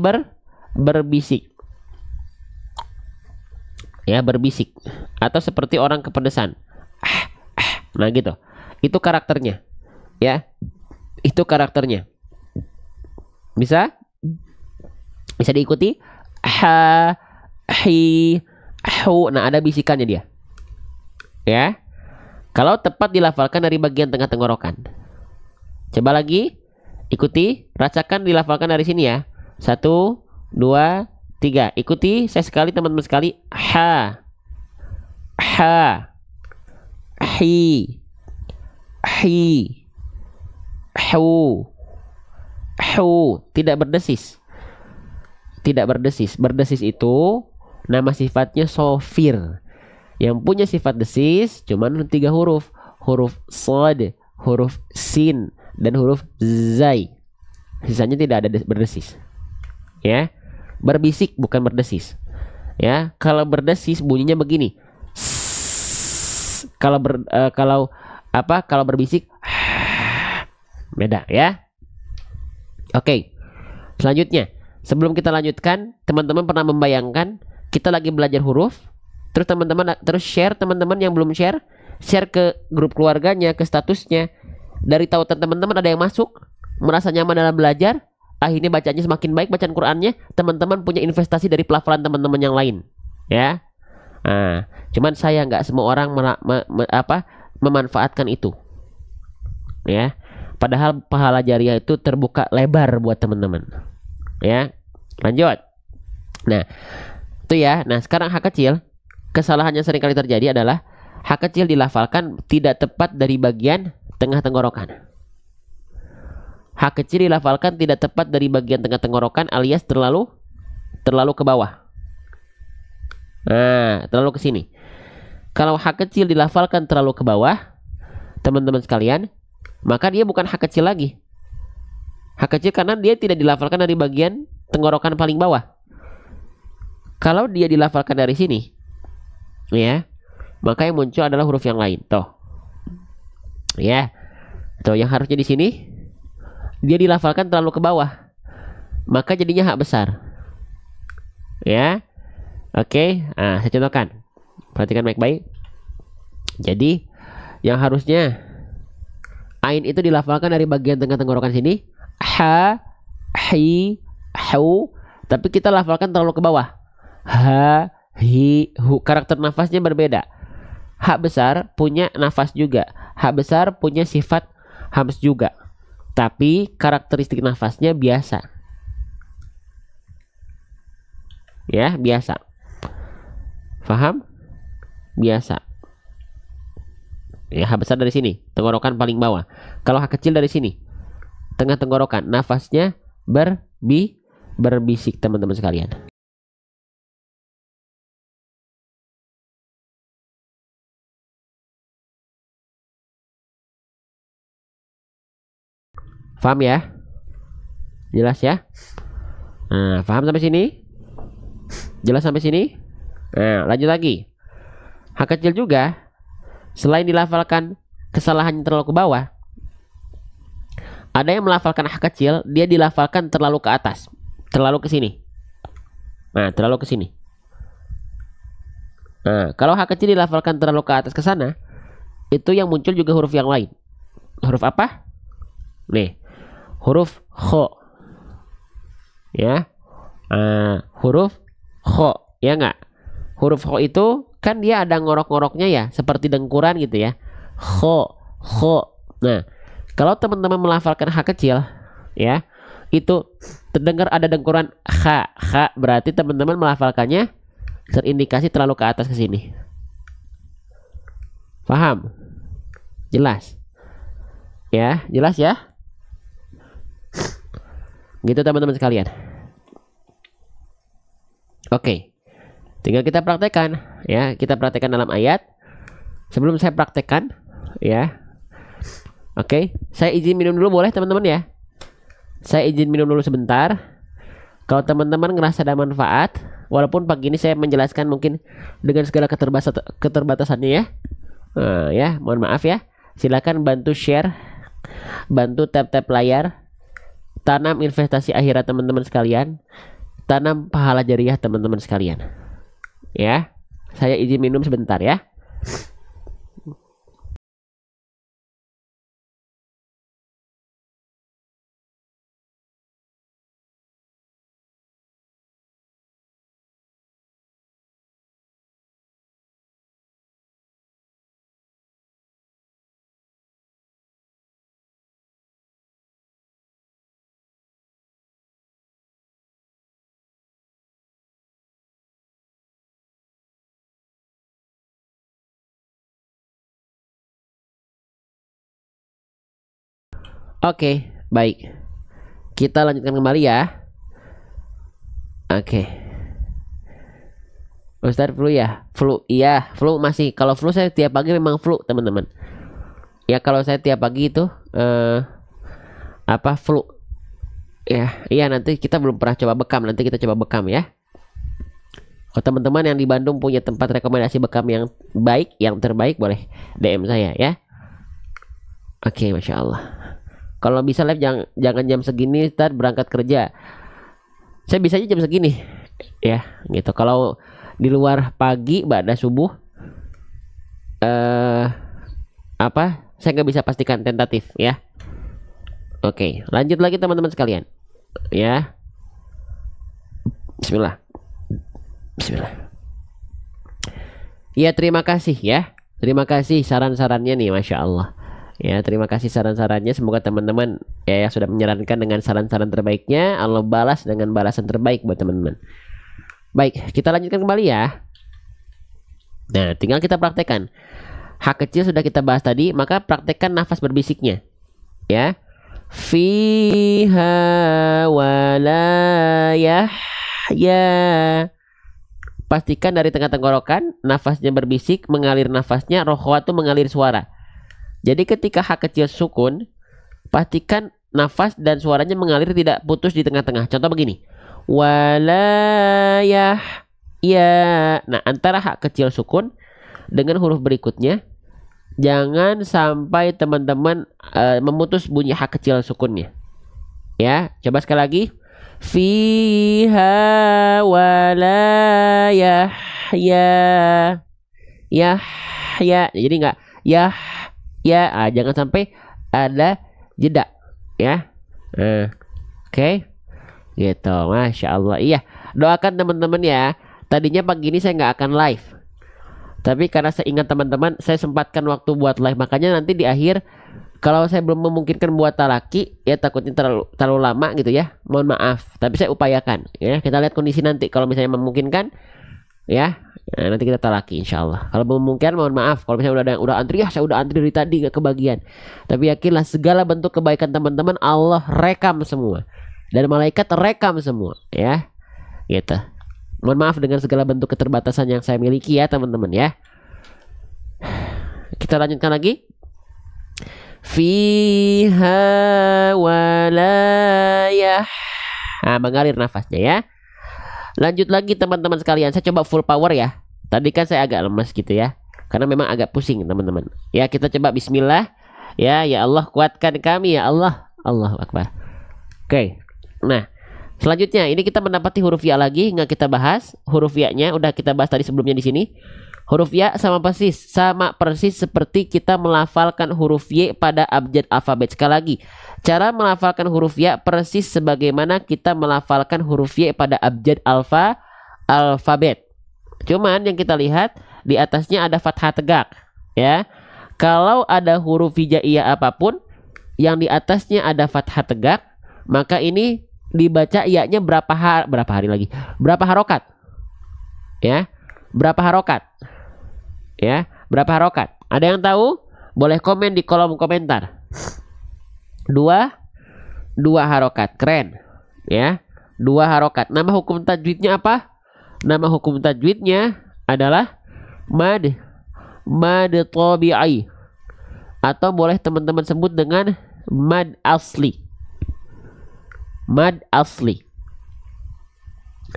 berbisik. Ya, berbisik atau seperti orang kepedesan. Nah, gitu. Itu karakternya. Ya. Itu karakternya. Bisa diikuti? Ha, hi, hu. Nah, ada bisikannya dia. Ya. Kalau tepat dilafalkan dari bagian tengah tenggorokan. Coba lagi. Ikuti. Rasakan dilafalkan dari sini ya. 1, 2, 3. Ikuti saya sekali teman-teman sekali. Ha. Ha. Hi. Hi. Hu. Hu. Tidak berdesis. Tidak berdesis. Berdesis itu nama sifatnya sofir. Yang punya sifat desis cuman 3 huruf. Huruf sod, huruf sin, dan huruf zai. Sisanya tidak ada berdesis. Ya. Berbisik bukan berdesis. Ya, kalau berdesis bunyinya begini. Kalau kalau berbisik beda ya. Oke. Selanjutnya, sebelum kita lanjutkan, teman-teman pernah membayangkan kita lagi belajar huruf, terus teman-teman share, teman-teman yang belum share ke grup keluarganya, ke statusnya. Dari tautan teman-teman ada yang masuk, merasa nyaman dalam belajar, akhirnya bacanya semakin baik, bacaan Qur'annya, teman-teman punya investasi dari pelafalan teman-teman yang lain. Ya. Nah, cuman saya nggak semua orang memanfaatkan itu. Ya. Padahal pahala jariah itu terbuka lebar buat teman-teman. Ya. Lanjut. Nah, itu ya. Nah, sekarang ha kecil, kesalahan yang sering kali terjadi adalah ha kecil dilafalkan tidak tepat dari bagian tengah tenggorokan. Ha kecil dilafalkan tidak tepat dari bagian tengah tenggorokan alias terlalu ke bawah. Nah, terlalu ke sini. Kalau ha kecil dilafalkan terlalu ke bawah, teman-teman sekalian, maka dia bukan ha kecil lagi. Ha kecil karena dia tidak dilafalkan dari bagian tenggorokan paling bawah. Kalau dia dilafalkan dari sini, ya, maka yang muncul adalah huruf yang lain. Tuh. Ya. Tuh, yang harusnya di sini dia dilafalkan terlalu ke bawah. Maka jadinya ha besar. Ya. Oke, nah, saya contohkan. Perhatikan baik-baik. Jadi, yang harusnya ain itu dilafalkan dari bagian tengah tenggorokan sini, ha, hi, hu, tapi kita lafalkan terlalu ke bawah. Ha, hi, hu. Karakter nafasnya berbeda. Ha besar punya nafas juga. Ha besar punya sifat hams juga. Tapi karakteristik nafasnya biasa. Ya, biasa. Paham? Biasa. Ya, ha besar dari sini, tenggorokan paling bawah. Kalau ha kecil dari sini, tengah tenggorokan, nafasnya berbisik teman-teman sekalian. Paham ya? Jelas ya? Nah, paham sampai sini? Jelas sampai sini? Nah, lanjut lagi. H kecil juga, selain dilafalkan kesalahannya terlalu ke bawah, ada yang melafalkan H kecil, dia dilafalkan terlalu ke atas, terlalu ke sini. Nah, terlalu ke sini. Nah, kalau H kecil dilafalkan terlalu ke atas ke sana, itu yang muncul juga huruf yang lain. Huruf apa? Nih, huruf kho. Ya, huruf kho, ya nggak? Huruf kho itu kan dia ada ngorok-ngoroknya ya, seperti dengkuran gitu ya. Kho, kho. Nah, kalau teman-teman melafalkan H kecil, ya, itu terdengar ada dengkuran H, berarti teman-teman melafalkannya terindikasi terlalu ke atas ke sini. Paham? Jelas? Ya, jelas ya? Gitu teman-teman sekalian. Oke. Tinggal kita praktekkan ya, kita praktekkan dalam ayat. Sebelum saya praktekkan ya. Oke, saya izin minum dulu boleh teman-teman ya? Saya izin minum dulu sebentar. Kalau teman-teman ngerasa ada manfaat, walaupun pagi ini saya menjelaskan mungkin dengan segala keterbatasannya ya. Ya, mohon maaf ya. Silakan bantu share, bantu tap-tap layar. Tanam investasi akhirat teman-teman sekalian, tanam pahala jariah teman-teman sekalian. Ya, saya izin minum sebentar ya. Oke, baik. Kita lanjutkan kembali ya. Oke. Ustaz flu ya? Flu, iya, flu masih. Kalau flu saya tiap pagi memang flu, teman-teman. Ya kalau saya tiap pagi itu flu. Ya, iya nanti kita belum pernah coba bekam, nanti kita coba bekam ya. Kalau teman-teman yang di Bandung punya tempat rekomendasi bekam yang baik, yang terbaik, boleh DM saya ya. Oke, Masya Allah. Kalau bisa live jangan jam segini Ustaz berangkat kerja. Saya bisanya jam segini ya gitu. Kalau di luar pagi pada subuh saya nggak bisa pastikan, tentatif ya. Oke, lanjut lagi teman-teman sekalian ya. Bismillah. Ya, terima kasih ya. Terima kasih saran-sarannya nih, Masya Allah. Ya, terima kasih saran-sarannya. Semoga teman-teman ya yang sudah menyarankan dengan saran-saran terbaiknya, Allah balas dengan balasan terbaik buat teman-teman. Baik, kita lanjutkan kembali ya. Nah, tinggal kita praktekkan. H kecil sudah kita bahas tadi, maka praktekkan nafas berbisiknya. Ya. Fiha walayah ya. Pastikan dari tengah tenggorokan nafasnya berbisik, mengalir nafasnya, rohwatu mengalir suara. Jadi ketika H kecil sukun, pastikan nafas dan suaranya mengalir tidak putus di tengah-tengah. Contoh begini. Walayah ya. Nah, antara H kecil sukun dengan huruf berikutnya, jangan sampai teman-teman memutus bunyi H kecil sukunnya. Ya, coba sekali lagi. Fiha walayah ya. Ya. Jadi enggak ya. Jangan sampai ada jeda ya. Oke. Gitu, Masya Allah. Iya, doakan teman-teman ya. Tadinya pagi ini saya nggak akan live, tapi karena saya ingat teman-teman, saya sempatkan waktu buat live. Makanya nanti di akhir, kalau saya belum memungkinkan buat talaki, ya takutnya terlalu lama gitu ya. Mohon maaf, tapi saya upayakan ya. Kita lihat kondisi nanti. Kalau misalnya memungkinkan, ya, nanti kita talaki insya Allah. Kalau memungkinkan, mohon maaf. Kalau misalnya udah antri, ya saya udah antri dari tadi gak kebagian. Tapi yakinlah segala bentuk kebaikan teman-teman Allah rekam semua, dan malaikat rekam semua ya. Gitu. Mohon maaf dengan segala bentuk keterbatasan yang saya miliki ya teman-teman ya. Kita lanjutkan lagi. fiha walayah. Nah, mengalir nafasnya ya. Lanjut lagi teman-teman sekalian, saya coba full power ya. Tadi kan saya agak lemas gitu ya, karena memang agak pusing teman-teman. Ya, kita coba bismillah. Ya, ya Allah kuatkan kami ya Allah. Allahu Akbar. Oke. Nah, selanjutnya ini kita mendapati huruf ya lagi, nggak kita bahas. Huruf ya-nya udah kita bahas tadi sebelumnya di sini. Huruf ya sama persis seperti kita melafalkan huruf y pada abjad alfabet. Sekali lagi, cara melafalkan huruf ya persis sebagaimana kita melafalkan huruf y pada abjad alfabet. Cuman yang kita lihat di atasnya ada fathah tegak, ya. Kalau ada huruf hijaiyah apapun yang di atasnya ada fathah tegak, maka ini dibaca ya-nya berapa harokat? Ya, berapa harokat? Ya, berapa harokat? Ada yang tahu? Boleh komen di kolom komentar. Dua harokat, keren. Ya, 2 harokat. Nama hukum tajwidnya apa? Nama hukum tajwidnya adalah mad tabi'i, atau boleh teman-teman sebut dengan mad asli. Mad asli.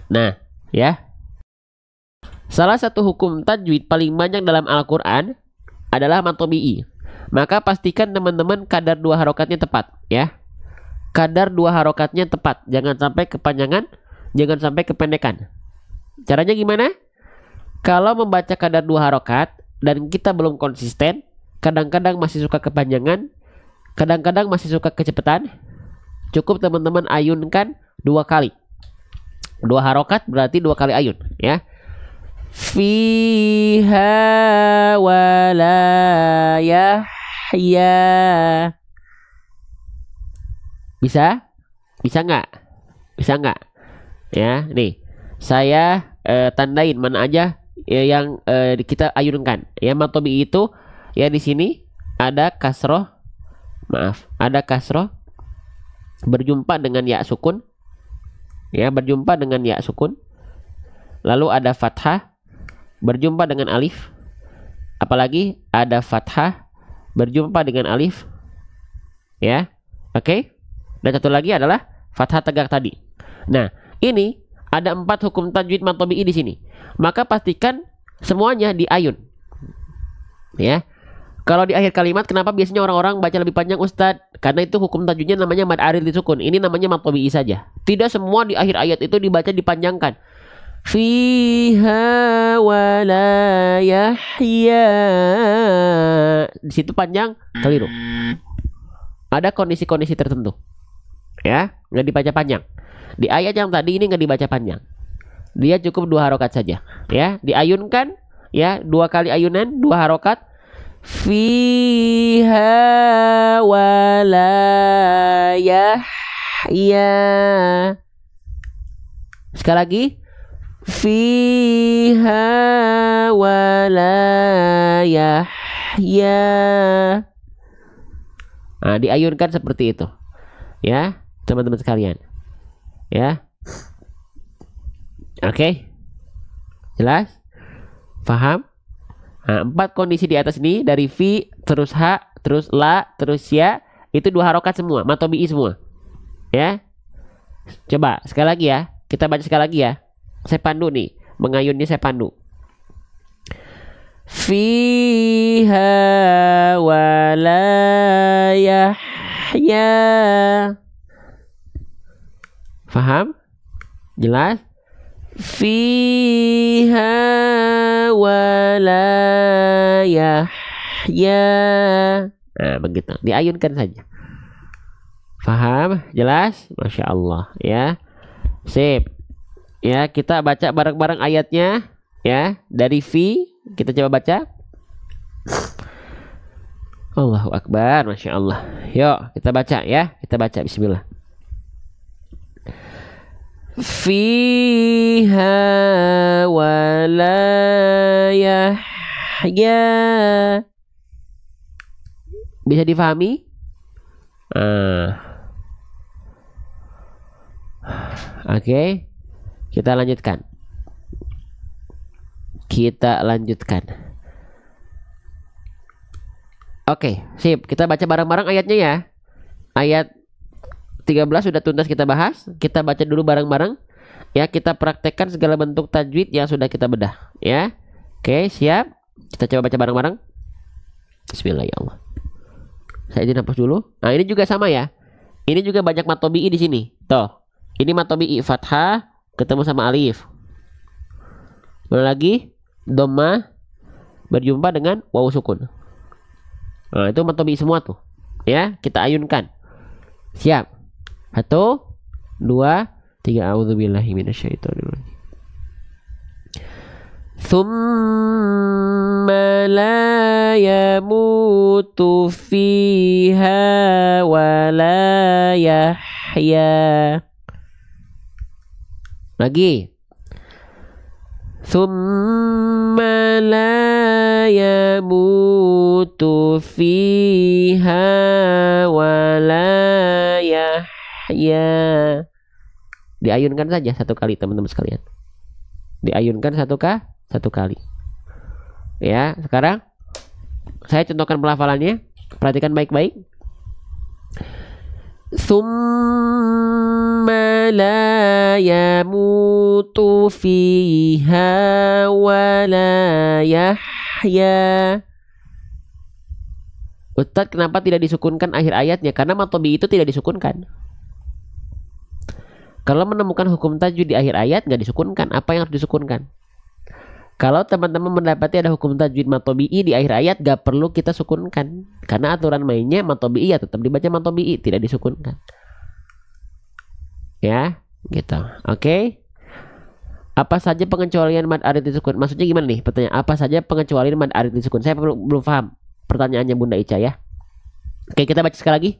Nah, ya. Salah satu hukum tajwid paling banyak dalam Al-Quran adalah mad tabi'i. Maka pastikan teman-teman kadar 2 harokatnya tepat, ya. Kadar 2 harokatnya tepat. Jangan sampai kepanjangan, jangan sampai kependekan. Caranya gimana? Kalau membaca kadar 2 harokat dan kita belum konsisten, kadang-kadang masih suka kepanjangan, kadang-kadang masih suka kecepatan, cukup teman-teman ayunkan 2 kali. 2 harokat berarti 2 kali ayun, ya. Fiha walayah ya. Bisa? Bisa nggak? Bisa nggak? Ya, nih. Saya tandain mana aja yang kita ayunkan. Ya, mad tabi'i itu ya di sini ada kasroh. Maaf, ada kasroh berjumpa dengan ya sukun. Ya, berjumpa dengan ya sukun. Lalu ada fathah berjumpa dengan alif. Apalagi ada fathah berjumpa dengan alif. Ya. Oke. Dan satu lagi adalah fathah tegak tadi. Nah, ini ada 4 hukum tajwid mad tabi'i di sini. Maka pastikan semuanya diayun. Ya. Kalau di akhir kalimat, kenapa biasanya orang-orang baca lebih panjang, Ustadz? Karena itu hukum tajwidnya namanya mad arid disukun. Ini namanya mad tabi'i saja. Tidak semua di akhir ayat itu dibaca dipanjangkan. Fiha walayah ya. Di situ panjang, keliru. Ada kondisi-kondisi tertentu. Ya, nggak dibaca panjang. Di ayat yang tadi ini nggak dibaca panjang. Dia cukup 2 harokat saja. Ya, diayunkan. Ya, 2 kali ayunan, 2 harokat. Fiha walayah ya. Sekali lagi. Fiha walayah ya. Nah, diayunkan seperti itu. Ya, teman-teman sekalian. Ya. Oke. Jelas? Paham? Nah, 4 kondisi di atas ini, dari fi, terus ha, terus la, terus ya, itu 2 harokat semua, mad tabi'i semua. Ya. Coba sekali lagi ya. Kita baca sekali lagi ya. Saya pandu nih, mengayunnya saya pandu. Fiha walayah ya. Faham? Jelas? Fiha walayah ya. Nah, begitu. Diayunkan saja. Faham? Jelas? Masya Allah ya. Sip. Ya, kita baca bareng-bareng ayatnya ya. Dari fi kita coba baca. Allahu Akbar, Masya Allah. Yuk kita baca ya. Kita baca bismillah. Fiha walayah ya. Bisa difahami? Oke. Kita lanjutkan. Oke, sip. Kita baca bareng-bareng ayatnya ya. Ayat 13 sudah tuntas kita bahas. Kita baca dulu bareng-bareng. Ya, kita praktekkan segala bentuk tajwid yang sudah kita bedah. Ya. Oke, siap. Kita coba baca bareng-bareng. Bismillahirrahmanirrahim. Saya izin hapus dulu. Nah, ini juga sama ya. Ini juga banyak mad tabi'i di sini. Tuh. Ini mad tabi'i fathah ketemu sama alif. Mana lagi? Dhammah berjumpa dengan wawu sukun. Nah, itu mad tabi'i semua tuh. Ya, kita ayunkan. Siap. 1 2 3. A'udzubillahi minasyaitonirrajim. Tsumma la yamutu fiha wa la yahya. Lagi. Tsumma la yamutu fiha wa la yahya. Diayunkan saja satu kali teman-teman sekalian. Diayunkan satu kali. Ya, sekarang saya contohkan pelafalannya. Perhatikan baik-baik. Tsumma la yamutu fiha wa la yahya. Ustadz, kenapa tidak disukunkan akhir ayatnya? Karena mad tabi'i itu tidak disukunkan. Kalau menemukan hukum tajwid di akhir ayat nggak disukunkan, apa yang harus disukunkan? Kalau teman-teman mendapati ada hukum tajwid mad tabi'i di akhir ayat, nggak perlu kita sukunkan, karena aturan mainnya mad tabi'i ya tetap dibaca mad tabi'i, tidak disukunkan. Ya, gitu. Oke. Apa saja pengecualian mad arid disukun? Maksudnya gimana nih? Pertanyaan, apa saja pengecualian mad arid disukun? Saya belum paham pertanyaannya Bunda Ica ya. Oke, kita baca sekali lagi.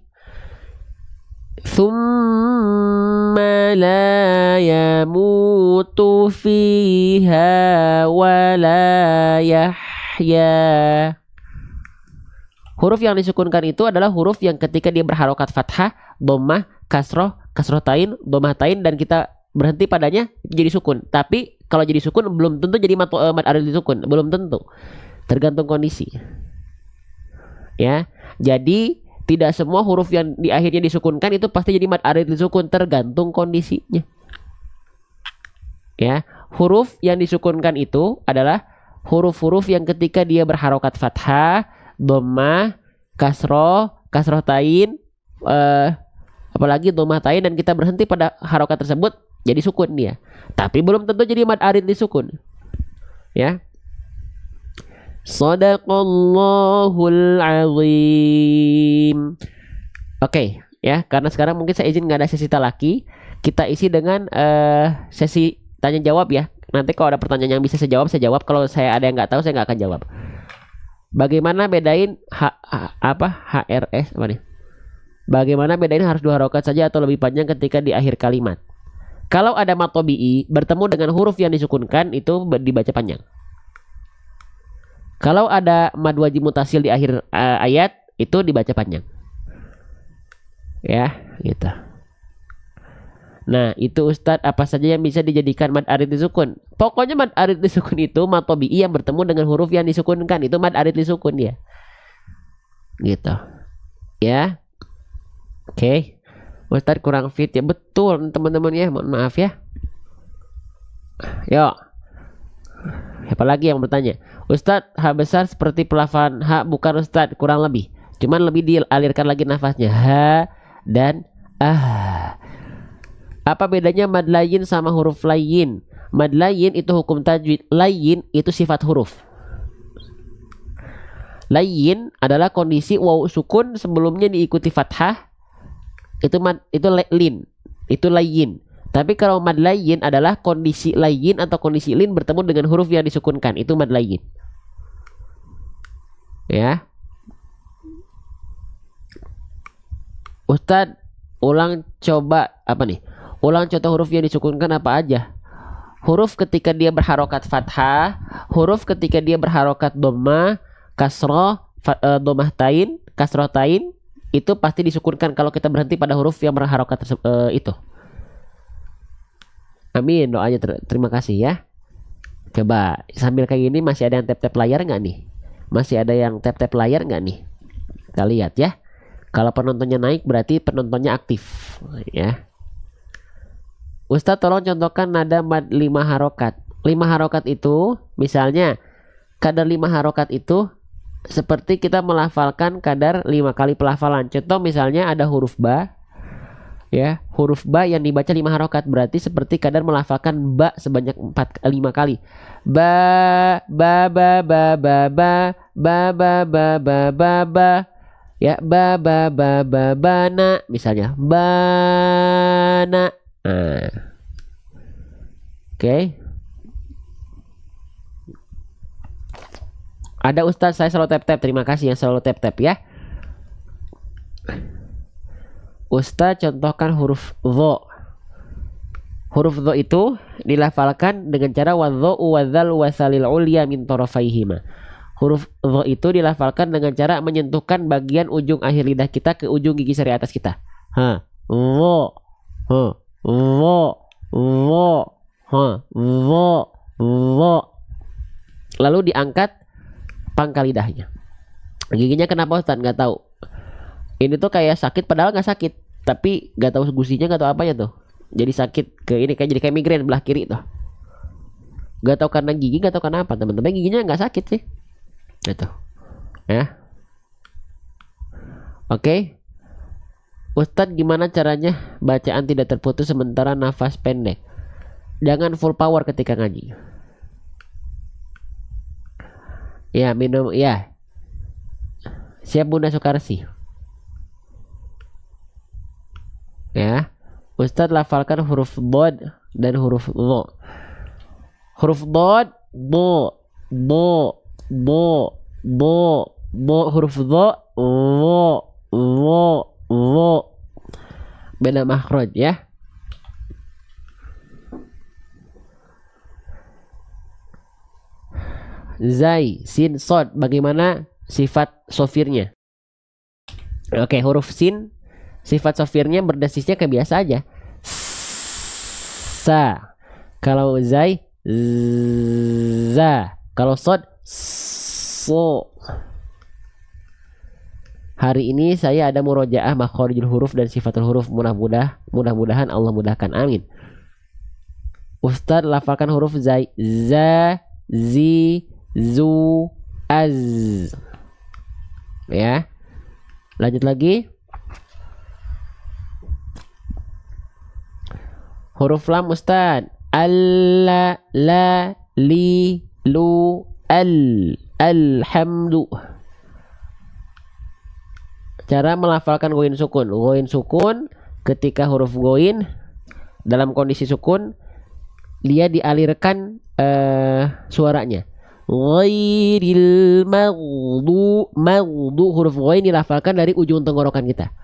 Tsumma la yamutu fiha wa la yahya. Huruf yang disukunkan itu adalah huruf yang ketika dia berharokat fathah, dhammah, kasroh, kasroh tain, dhammah tain, dan kita berhenti padanya jadi sukun. Tapi kalau jadi sukun belum tentu jadi mad arid disukun, belum tentu. Tergantung kondisi. Ya. Jadi tidak semua huruf yang di akhirnya disukunkan itu pasti jadi mad arid disukun, tergantung kondisinya. Ya, huruf yang disukunkan itu adalah huruf-huruf yang ketika dia berharokat fathah, dhammah, kasroh, kasroh tain, apalagi dhammah tain, dan kita berhenti pada harokat tersebut jadi sukun dia. Tapi belum tentu jadi mad arid disukun. Ya. Shadaqallahul azim. Oke, ya, karena sekarang mungkin saya izin nggak ada sesi talaki, kita isi dengan sesi tanya jawab ya. Nanti kalau ada pertanyaan yang bisa saya jawab. Kalau saya ada yang nggak tahu, saya nggak akan jawab. Bagaimana bedain HRS apa nih? Bagaimana bedain harus 2 harokat saja atau lebih panjang ketika di akhir kalimat? Kalau ada mad tabi'i bertemu dengan huruf yang disukunkan itu dibaca panjang. Kalau ada mad wajib mutasil di akhir ayat itu dibaca panjang. Ya, gitu. Nah, itu Ustadz, apa saja yang bisa dijadikan mad arid disukun? Pokoknya mad arid disukun itu mad tabi'i yang bertemu dengan huruf yang disukunkan, itu mad arid disukun ya. Gitu. Ya. Oke. Ustadz kurang fit ya, betul teman-teman ya, mohon maaf ya. Yuk. Siapa lagi yang bertanya? Ustadz, H besar seperti pelafalan H bukan Ustadz, kurang lebih. Cuman lebih dialirkan lagi nafasnya. H dan ah. Apa bedanya mad layin sama huruf layin? Mad layin itu hukum tajwid, layin itu sifat huruf. Layin adalah kondisi wawu sukun sebelumnya diikuti fathah. Itu lin, itu layin. Tapi kalau mad layin adalah kondisi layin atau kondisi lin bertemu dengan huruf yang disukunkan, itu mad layin. Ya. Ustadz, ulang coba apa nih? Ulang contoh huruf yang disukunkan apa aja? Huruf ketika dia berharokat fathah, huruf ketika dia berharokat dhammah, kasroh, dhammah tain, kasroh tain, itu pasti disukunkan kalau kita berhenti pada huruf yang berharokat itu. Amin, doanya terima kasih ya. Coba sambil kayak gini masih ada yang tap-tap layar nggak nih? Masih ada yang tap-tap layar nggak nih? Kita lihat ya. Kalau penontonnya naik berarti penontonnya aktif ya. Ustadz tolong contohkan nada mad 5 harokat. 5 harokat itu misalnya kadar 5 harokat itu seperti kita melafalkan kadar 5 kali pelafalan. Contoh misalnya ada huruf ba ya, huruf ba yang dibaca 5 harokat berarti seperti kadar melafalkan ba sebanyak 5 kali. Ba ba ba ba ba ba ba ba ba ba ba ba ya, ba ba ba ba bana misalnya bana. Nah. Oke. Ada Ustadz, saya selalu tap-tap. Terima kasih yang selalu tap-tap ya. Ustadz contohkan huruf dho. Huruf dho itu dilafalkan dengan cara wadho'u wadzal wasalil ulya min tarafaihima. Huruf dho itu dilafalkan dengan cara menyentuhkan bagian ujung akhir lidah kita ke ujung gigi seri atas kita. Ha, dho, ha, dho, dho, ha, dho, dho. Lalu diangkat pangkal lidahnya. Giginya kenapa Ustaz? Nggak tahu. Ini tuh kayak sakit padahal nggak sakit, tapi nggak tahu gusinya, nggak tahu apanya tuh. Jadi sakit ke ini kayak jadi kayak migrain belah kiri tuh. Nggak tahu karena gigi, nggak tahu karena apa teman-teman. Giginya nggak sakit sih. Gitu. Ya. Oke. Ustadz gimana caranya bacaan tidak terputus sementara nafas pendek? Jangan full power ketika ngaji. Ya minum ya. Siap Bunda Sukarsi. Ya. Ustadz lafalkan huruf bod dan huruf dho. Huruf bod bo bo bo bo bo, huruf dho dho dho dho. Beda makhraj ya. Zai, sin, sod. Bagaimana sifat sofirnya? Oke, huruf sin sifat sofirnya berdesisnya kayak biasa aja. Sa. Kalau zai za. Kalau sod so. Hari ini saya ada murojaah makhorijul huruf dan sifatul huruf. Mudah-mudahan Allah mudahkan. Amin. Ustadz lafalkan huruf zai, za, zi, zu, az. Ya. Lanjut lagi. Huruf lam Ustadz. Alla, la, li, lu, al, alhamdu. Cara melafalkan goin sukun. Goin sukun ketika huruf goin dalam kondisi sukun dia dialirkan suaranya. Ghairil maghdu, huruf ghain dilafalkan dari ujung tenggorokan kita,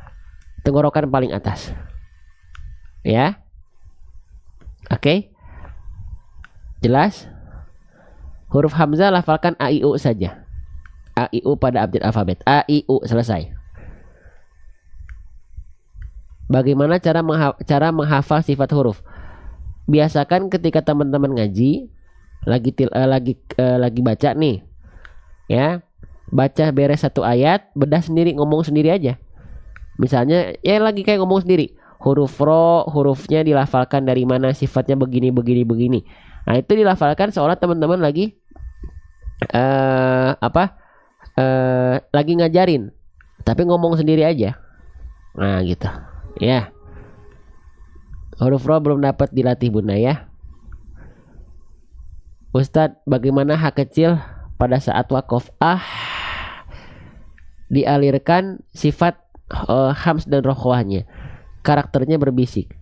tenggorokan paling atas ya. Oke. Jelas. Huruf hamzah lafalkan a i u saja, a i u pada abjad alfabet, a i u, selesai. Bagaimana cara menghafal sifat huruf? Biasakan ketika teman-teman ngaji lagi baca nih ya, baca beres satu ayat, bedah sendiri, ngomong sendiri aja. Misalnya ya lagi kayak ngomong sendiri, huruf ro, hurufnya dilafalkan dari mana, sifatnya begini begini begini. Nah itu dilafalkan seolah teman-teman lagi lagi ngajarin, tapi ngomong sendiri aja. Nah gitu ya. Huruf ro belum dapat dilatih Bunda ya. Ustadz, bagaimana hak kecil pada saat wakof dialirkan sifat hams dan rokhwahnya, karakternya berbisik.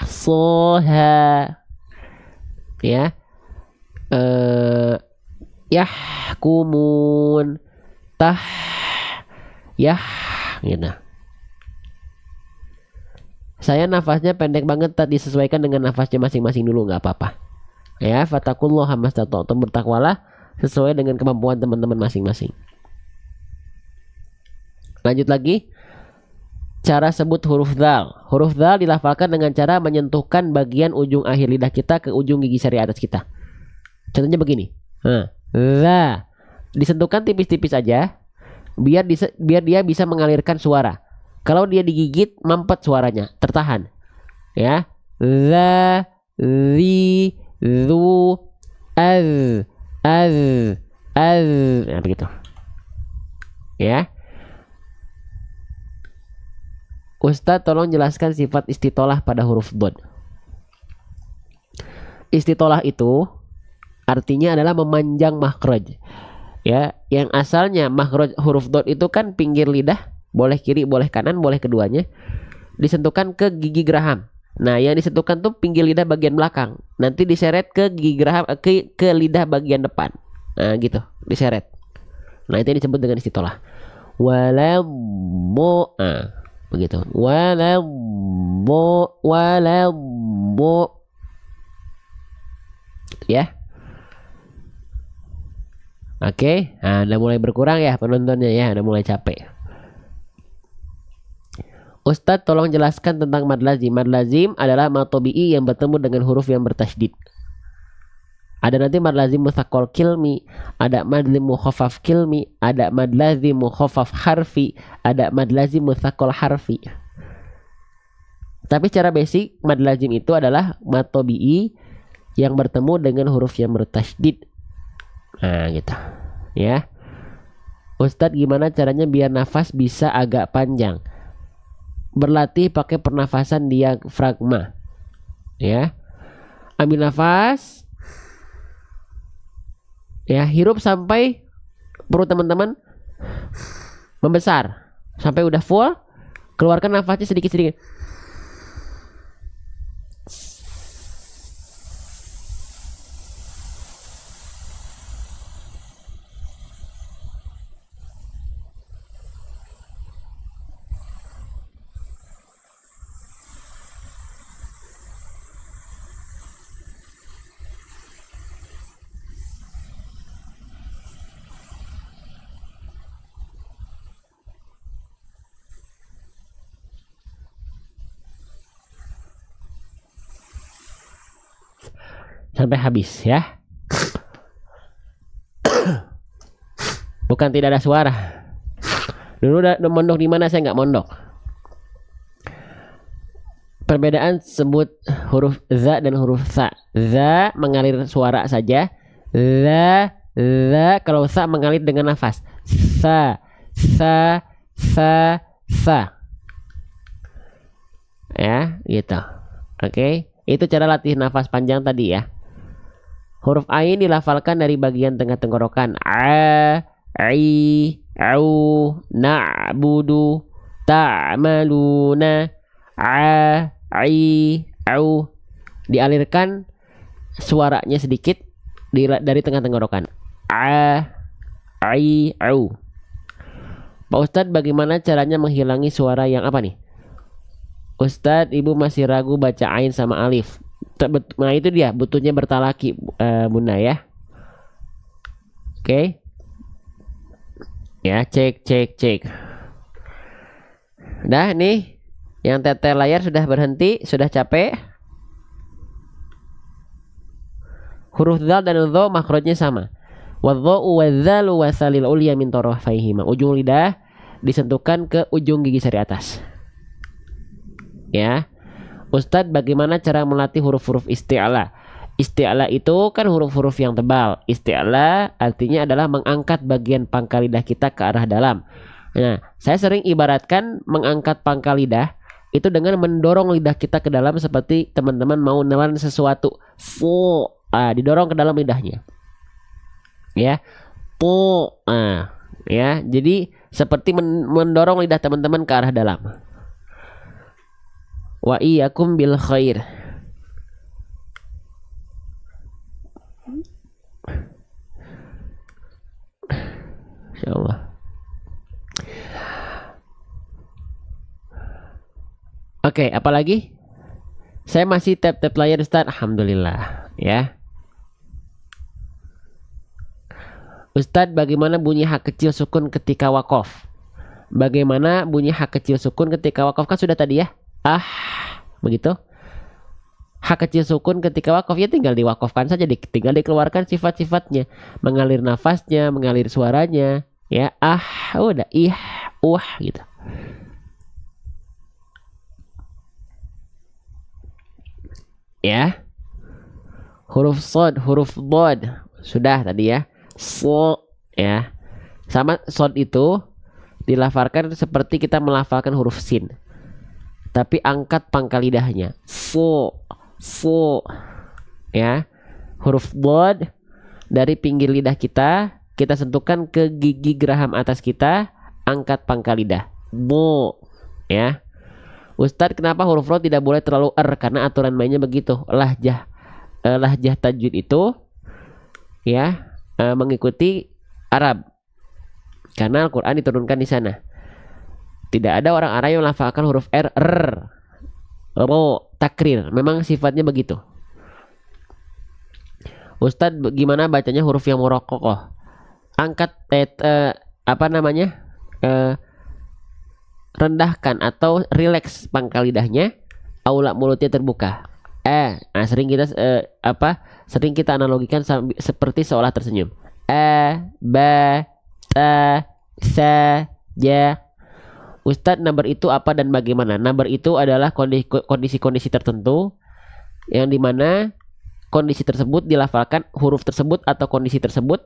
Soha ya, yahkumun, gitu. Saya nafasnya pendek banget, tadi disesuaikan dengan nafasnya masing-masing dulu, nggak apa-apa ya. Fattaqullaha mastata'tum, bertakwalah sesuai dengan kemampuan teman-teman masing-masing. Lanjut lagi. Cara sebut huruf dzal. Huruf dzal dilafalkan dengan cara menyentuhkan bagian ujung akhir lidah kita ke ujung gigi seri atas kita. Contohnya begini. Za. Disentuhkan tipis-tipis aja, biar dia bisa mengalirkan suara. Kalau dia digigit, mampet suaranya, tertahan. Ya. Za, zi, zu, az, az, az. Nah, begitu. Ya. Ustadz tolong jelaskan sifat istitolah pada huruf dod. Istitolah itu artinya adalah memanjang makhraj. Ya, yang asalnya makhraj huruf dod itu kan pinggir lidah, boleh kiri, boleh kanan, boleh keduanya, disentuhkan ke gigi geraham. Nah, yang disentuhkan tuh pinggir lidah bagian belakang. Nanti diseret ke gigi geraham ke lidah bagian depan. Nah, gitu, diseret. Nah, itu disebut dengan istitolah. Walammo, begitu. Walammo, ya. Oke, nah, udah mulai berkurang ya penontonnya ya, udah mulai capek. Ustadz tolong jelaskan tentang mad lazim. Mad lazim adalah mad tabi'i yang bertemu dengan huruf yang bertasydid. Ada nanti mad lazim mutsaqqal kilmi, ada mad lazim mukhaffaf kilmi, ada mad lazim mukhaffaf harfi, ada mad lazim mutsaqqal harfi. Tapi secara basic mad lazim itu adalah mad tabi'i yang bertemu dengan huruf yang bertasydid. Nah, gitu. Ya. Ustadz gimana caranya biar nafas bisa agak panjang? Berlatih pakai pernafasan diafragma. Ya. Ambil nafas. Ya, hirup sampai perut teman-teman membesar. Sampai udah full, keluarkan nafasnya sedikit-sedikit. Sampai habis ya. Bukan tidak ada suara. Dulu udah mondok di mana saya nggak mondok. Perbedaan sebut huruf za dan huruf sa. Za mengalir suara saja. Za kalau sa mengalir dengan nafas. Sa. Ya, gitu. Oke, itu cara latih nafas panjang tadi ya. Huruf ain dilafalkan dari bagian tengah tenggorokan. A, i, au, na'budu, ta'maluna. A, i, au. Dialirkan suaranya sedikit dari tengah tenggorokan. A, i, au. Pak Ustadz, bagaimana caranya menghilangi suara yang apa nih? Ustadz, ibu masih ragu baca ain sama alif. Nah, itu dia butuhnya bertalaki, Bunda ya. Oke. Ya, cek. Dah nih, yang tetel layar sudah berhenti, sudah capek. Huruf dzal dan dho makhrajnya sama. Wadhdha'u wadzalu wasalil ulya min tarafaihima. Ujung lidah disentuhkan ke ujung gigi sari atas. Ya. Ustadz, bagaimana cara melatih huruf-huruf isti'la? Isti'la itu kan huruf-huruf yang tebal. Isti'la artinya adalah mengangkat bagian pangkal lidah kita ke arah dalam. Nah, saya sering ibaratkan mengangkat pangkal lidah itu dengan mendorong lidah kita ke dalam seperti teman-teman mau nelan sesuatu. Didorong ke dalam lidahnya. Ya. Ya, jadi seperti mendorong lidah teman-teman ke arah dalam. Wa iyyakum bil khair. Insyaallah. Oke, apalagi? Saya masih tap layar Ustaz. Alhamdulillah ya. Ustadz, bagaimana bunyi hak kecil sukun ketika wakof? Bagaimana bunyi hak kecil sukun ketika wakof? Kan sudah tadi ya. Begitu. Hak kecil sukun ketika wakof ya tinggal diwakofkan saja, tinggal dikeluarkan sifat-sifatnya, mengalir nafasnya, mengalir suaranya, Ya, udah gitu. Ya. Huruf sod, huruf bod. Sudah tadi ya. Ya. Sama sod itu dilafalkan seperti kita melafalkan huruf sin. Tapi angkat pangkal lidahnya. Ya. Huruf bod dari pinggir lidah kita sentuhkan ke gigi geraham atas kita, angkat pangkal lidah. Ya. Ustadz, kenapa huruf ro tidak boleh terlalu karena aturan mainnya begitu. Lahjah tajwid itu ya mengikuti Arab. Karena Al-Qur'an diturunkan di sana. Tidak ada orang Arab yang melafalkan huruf ro, takrir. Memang sifatnya begitu. Ustadz, gimana bacanya huruf yang murokokoh? Angkat apa namanya? Rendahkan atau rileks pangkal lidahnya, aula mulutnya terbuka. Nah sering kita sering kita analogikan seperti seolah tersenyum. Ba, ta, sa, ja. Ustadz, number itu apa dan bagaimana? Number itu adalah kondisi-kondisi tertentu yang dimana kondisi tersebut dilafalkan, huruf tersebut atau kondisi tersebut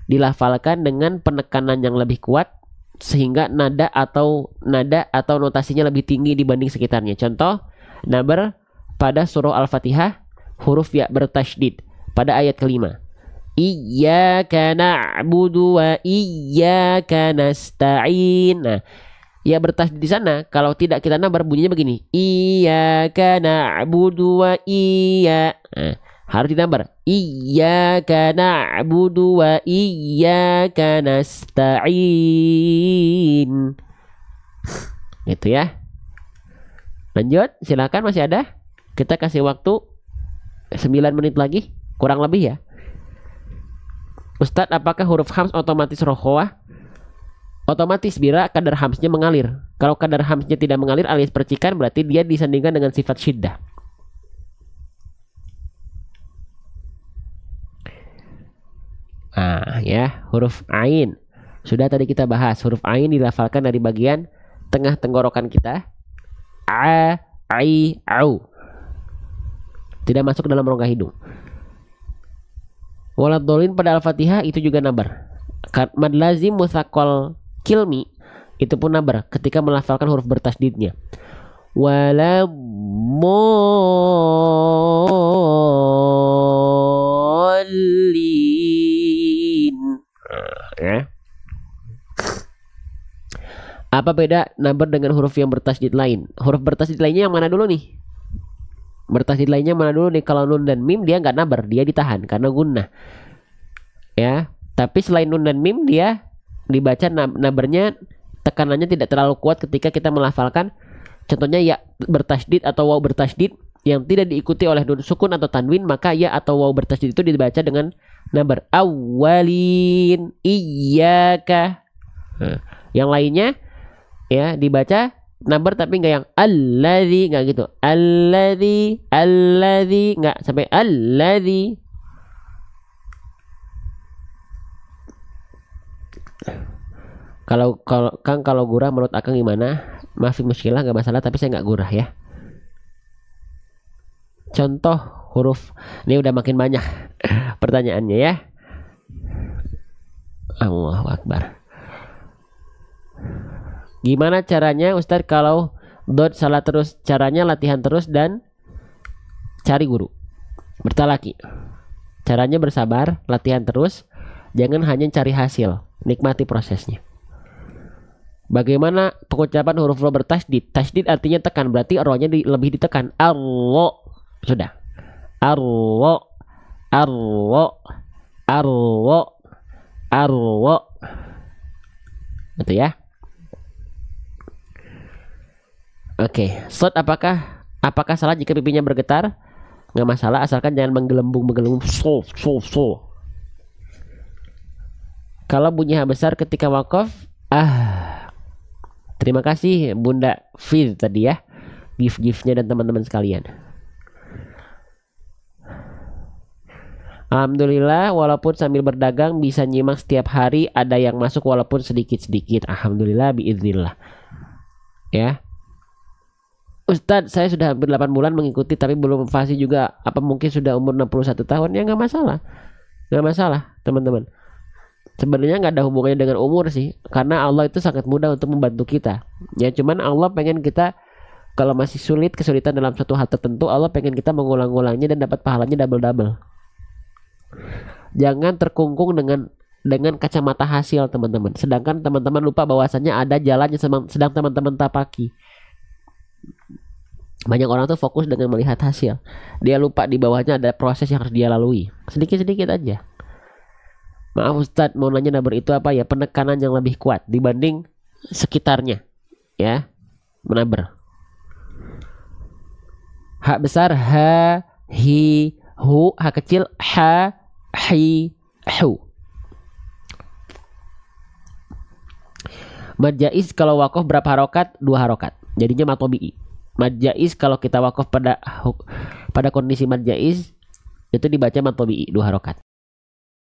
dilafalkan dengan penekanan yang lebih kuat sehingga nada atau notasinya lebih tinggi dibanding sekitarnya. Contoh, number pada surah Al-Fatihah huruf ya bertasydid pada ayat kelima. Iyyaka na'budu wa iyyaka nasta'in. Nah, ya bertasydid di sana kalau tidak kita number bunyinya begini. Iyyaka na'budu wa harus dinambar. Iyyaka na'budu wa iyyaka nasta'in. Gitu ya. Lanjut, silakan, masih ada. Kita kasih waktu 9 menit lagi, kurang lebih ya. Ustadz, apakah huruf hams otomatis rokhawah? Otomatis bila kadar hamsnya mengalir. Kalau kadar hamsnya tidak mengalir alias percikan, berarti dia disandingkan dengan sifat syiddah. Nah, ya, huruf ain. Sudah tadi kita bahas, huruf ain dilafalkan dari bagian tengah tenggorokan kita. Au. Tidak masuk ke dalam rongga hidung. Waladhdallin pada Al-Fatihah itu juga nabar. Mad lazim mutsaqal kilmi itu pun nabar ketika melafalkan huruf bertasdidnya. Waladdallin. Ya. Apa beda nabar dengan huruf yang bertasdid lain? Huruf bertasdid lainnya yang mana dulu nih? Bertasdid lainnya mana dulu nih? Kalau nun dan mim dia nggak nabar, dia ditahan karena gunnah. Ya, tapi selain nun dan mim dia dibaca nabarnya, tekanannya tidak terlalu kuat ketika kita melafalkan. Contohnya ya bertasdid atau waw bertasdid yang tidak diikuti oleh nun sukun atau tanwin, maka ya atau waw bertasdid itu dibaca dengan nabar. Awalin iyyaka. Nah, yang lainnya ya dibaca nabar tapi nggak yang alladzi, nggak gitu. Alladzi nggak sampai alladzi. Kalau gurah menurut Akang gimana? Maaf muskilah, nggak masalah, tapi saya nggak gurah ya. Contoh huruf ini udah makin banyak pertanyaannya ya. Allahu Akbar. Gimana caranya Ustadz kalau dot salah terus? Caranya latihan terus dan cari guru bertalaki. Caranya bersabar, latihan terus, jangan hanya cari hasil, nikmati prosesnya. Bagaimana pengucapan huruf ro bertasdid? Tasdid artinya tekan, berarti ro-nya lebih ditekan. Arro. Sudah. Arro. Gitu ya. Oke, shot apakah salah jika pipinya bergetar? Nggak masalah, asalkan jangan menggelembung. So. Kalau bunyi H besar ketika wakaf, terima kasih Bunda Fir tadi ya, gift-giftnya dan teman-teman sekalian. Alhamdulillah, walaupun sambil berdagang bisa nyimak setiap hari, ada yang masuk walaupun sedikit-sedikit. Alhamdulillah biiznillah. Ya. Ustadz, saya sudah hampir 8 bulan mengikuti tapi belum fasih juga. Apa mungkin sudah umur 61 tahun? Ya nggak masalah. Nggak masalah, teman-teman. Sebenarnya nggak ada hubungannya dengan umur sih. Karena Allah itu sangat mudah untuk membantu kita. Ya cuman Allah pengen kita, kalau masih sulit, kesulitan dalam suatu hal tertentu, Allah pengen kita mengulang-ulangnya dan dapat pahalanya double-double. Jangan terkungkung dengan kacamata hasil, teman-teman. Sedangkan teman-teman lupa bahwasannya ada jalan yang sedang teman-teman tapaki. Banyak orang tuh fokus dengan melihat hasil. Dia lupa di bawahnya ada proses yang harus dia lalui. Sedikit-sedikit aja. Maaf Ustadz, mau nanya nabar itu apa ya? Penekanan yang lebih kuat dibanding sekitarnya. Ya, menabar. H besar ha, hi, hu. H kecil ha, hi, hu. Mad jaiz kalau wakof berapa harokat? 2 harokat. Jadinya mad tabi'i. Mad jaiz kalau kita wakof pada kondisi mad jaiz itu dibaca mad tabi'i 2 harokat.